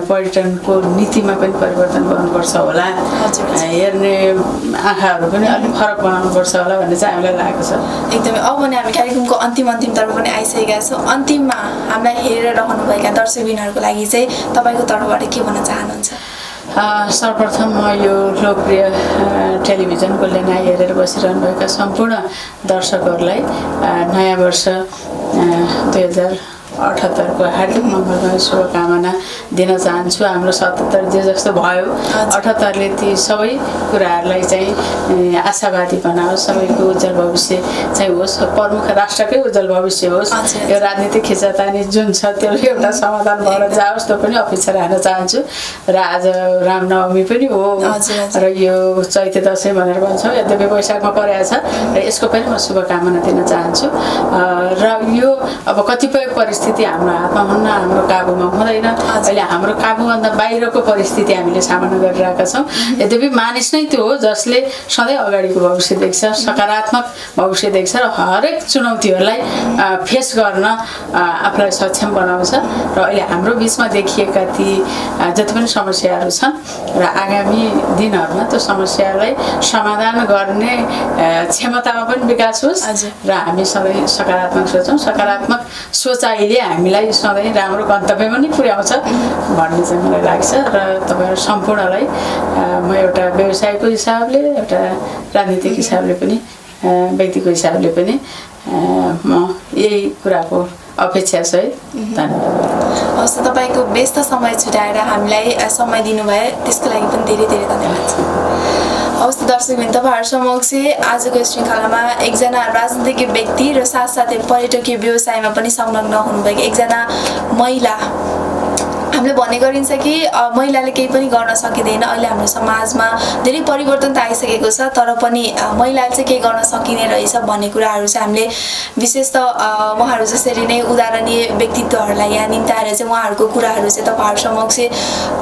पर्यटनको नीतिमा पनि परिवर्तन गर्नुपर्छ होला हेर्ने आँखाहरू पनि अलिक फरक बनाउनुपर्छ होला भन्ने चाहिँ हामीलाई लागेको छ एकदमै। अब भने हामी कार्यक्रमको अन्तिमतर्फ पनि आइसकेका छौँ। अन्तिममा हामीलाई हेरेर रहनुभएका दर्शकबिनहरूको लागि चाहिँ तपाईँको तर्फबाट के भन्न चाहनुहुन्छ? सर्वप्रथम म यो लोकप्रिय टेलिभिजन गोल्डेन आई हेरेर बसिरहनुभएका सम्पूर्ण दर्शकहरूलाई नयाँ वर्ष 2078 को हार्दिक मङ्गलमय शुभकामना दिन चाहन्छु। हाम्रो 77 जे जस्तो भयो 78ले ती सबै कुराहरूलाई चाहिँ आशावादी बनाओस्, सबैको उज्जवल भविष्य चाहिँ होस्, प्रमुख राष्ट्रकै उज्जवल भविष्य होस्। यो राजनीतिक खिचातानी जुन छ त्यो एउटा समाधान भएर जाओस्, त्यो पनि अपेक्षा राख्न चाहन्छु। र आज रामनवमी पनि हो र यो चैते दसैँ भनेर भन्छौँ, यद्यपि वैशाखमा परेको छ र यसको पनि म शुभकामना दिन चाहन्छु। र यो अब कतिपय परिस्थिति हाम्रो हातमा हुन्न, हाम्रो काबुमा हुँदैन। अहिले हाम्रो काबुभन्दा बाहिरको परिस्थिति हामीले सामना गरिरहेका छौँ। यद्यपि मानिस नै त्यो हो जसले सधैँ अगाडिको भविष्य देख्छ, सकारात्मक भविष्य देख्छ र हरेक चुनौतीहरूलाई फेस गर्न आफूलाई सक्षम बनाउँछ। र अहिले हाम्रो बिचमा देखिएका ती जति पनि समस्याहरू छन् र आगामी दिनहरूमा त्यो समस्यालाई समाधान गर्ने क्षमतामा पनि विकास होस् र हामी सधैँ सकारात्मक सोचौँ। सकारात्मक सोचाइले हामीलाई सधैँ राम्रो गन्तव्यमा नै पुर्याउँछ भन्ने चाहिँ मलाई लाग्छ। र तपाईँहरू सम्पूर्णलाई म एउटा व्यवसायको हिसाबले, एउटा राजनीतिक हिसाबले पनि, व्यक्तिको हिसाबले पनि म यही कुराको अपेक्षा छ है। धन्यवाद। हवस्, तपाईँको व्यस्त समय छुट्याएर हामीलाई समय दिनुभयो त्यसको लागि पनि धेरै धेरै धन्यवाद छ। हवस् दर्शकबिन, तपाईँहरू समक्ष आजको श्रृङ्खलामा एकजना राजनीतिज्ञ व्यक्ति र साथसाथै पर्यटकीय व्यवसायमा पनि संलग्न हुनुभएको एकजना महिला, हामीले भन्ने गरिन्छ कि महिलाले केही पनि गर्न सकिँदैन। अहिले हाम्रो समाजमा धेरै परिवर्तन त आइसकेको छ, तर पनि महिलाले चाहिँ केही गर्न सकिने रहेछ भन्ने कुराहरू चाहिँ हामीले विशेष त उहाँहरू जसरी नै उदाहरणीय व्यक्तित्वहरूलाई यहाँ निम्ताएर चाहिँ उहाँहरूको कुराहरू चाहिँ तपाईँहरू समक्ष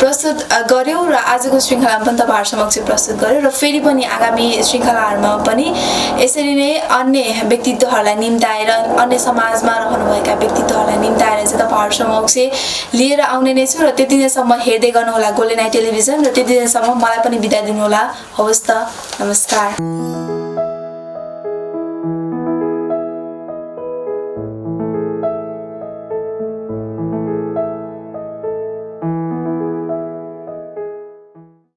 प्रस्तुत गऱ्यौँ र आजको श्रृङ्खलामा पनि तपाईँहरू समक्ष प्रस्तुत गऱ्यौँ र फेरि पनि आगामी श्रृङ्खलाहरूमा पनि यसरी नै अन्य व्यक्तित्वहरूलाई निम्ताएर, अन्य समाजमा रहनुभएका व्यक्तित्वहरूलाई निम्ताएर चाहिँ तपाईँहरू समक्ष लिएर आउने नै छु। र त्यति नैसम्म हेर्दै गर्नुहोला गोल्डन आई टेलिभिजन र त्यति नैसम्म मलाई पनि बिदा दिनुहोला। हवस् त, नमस्कार।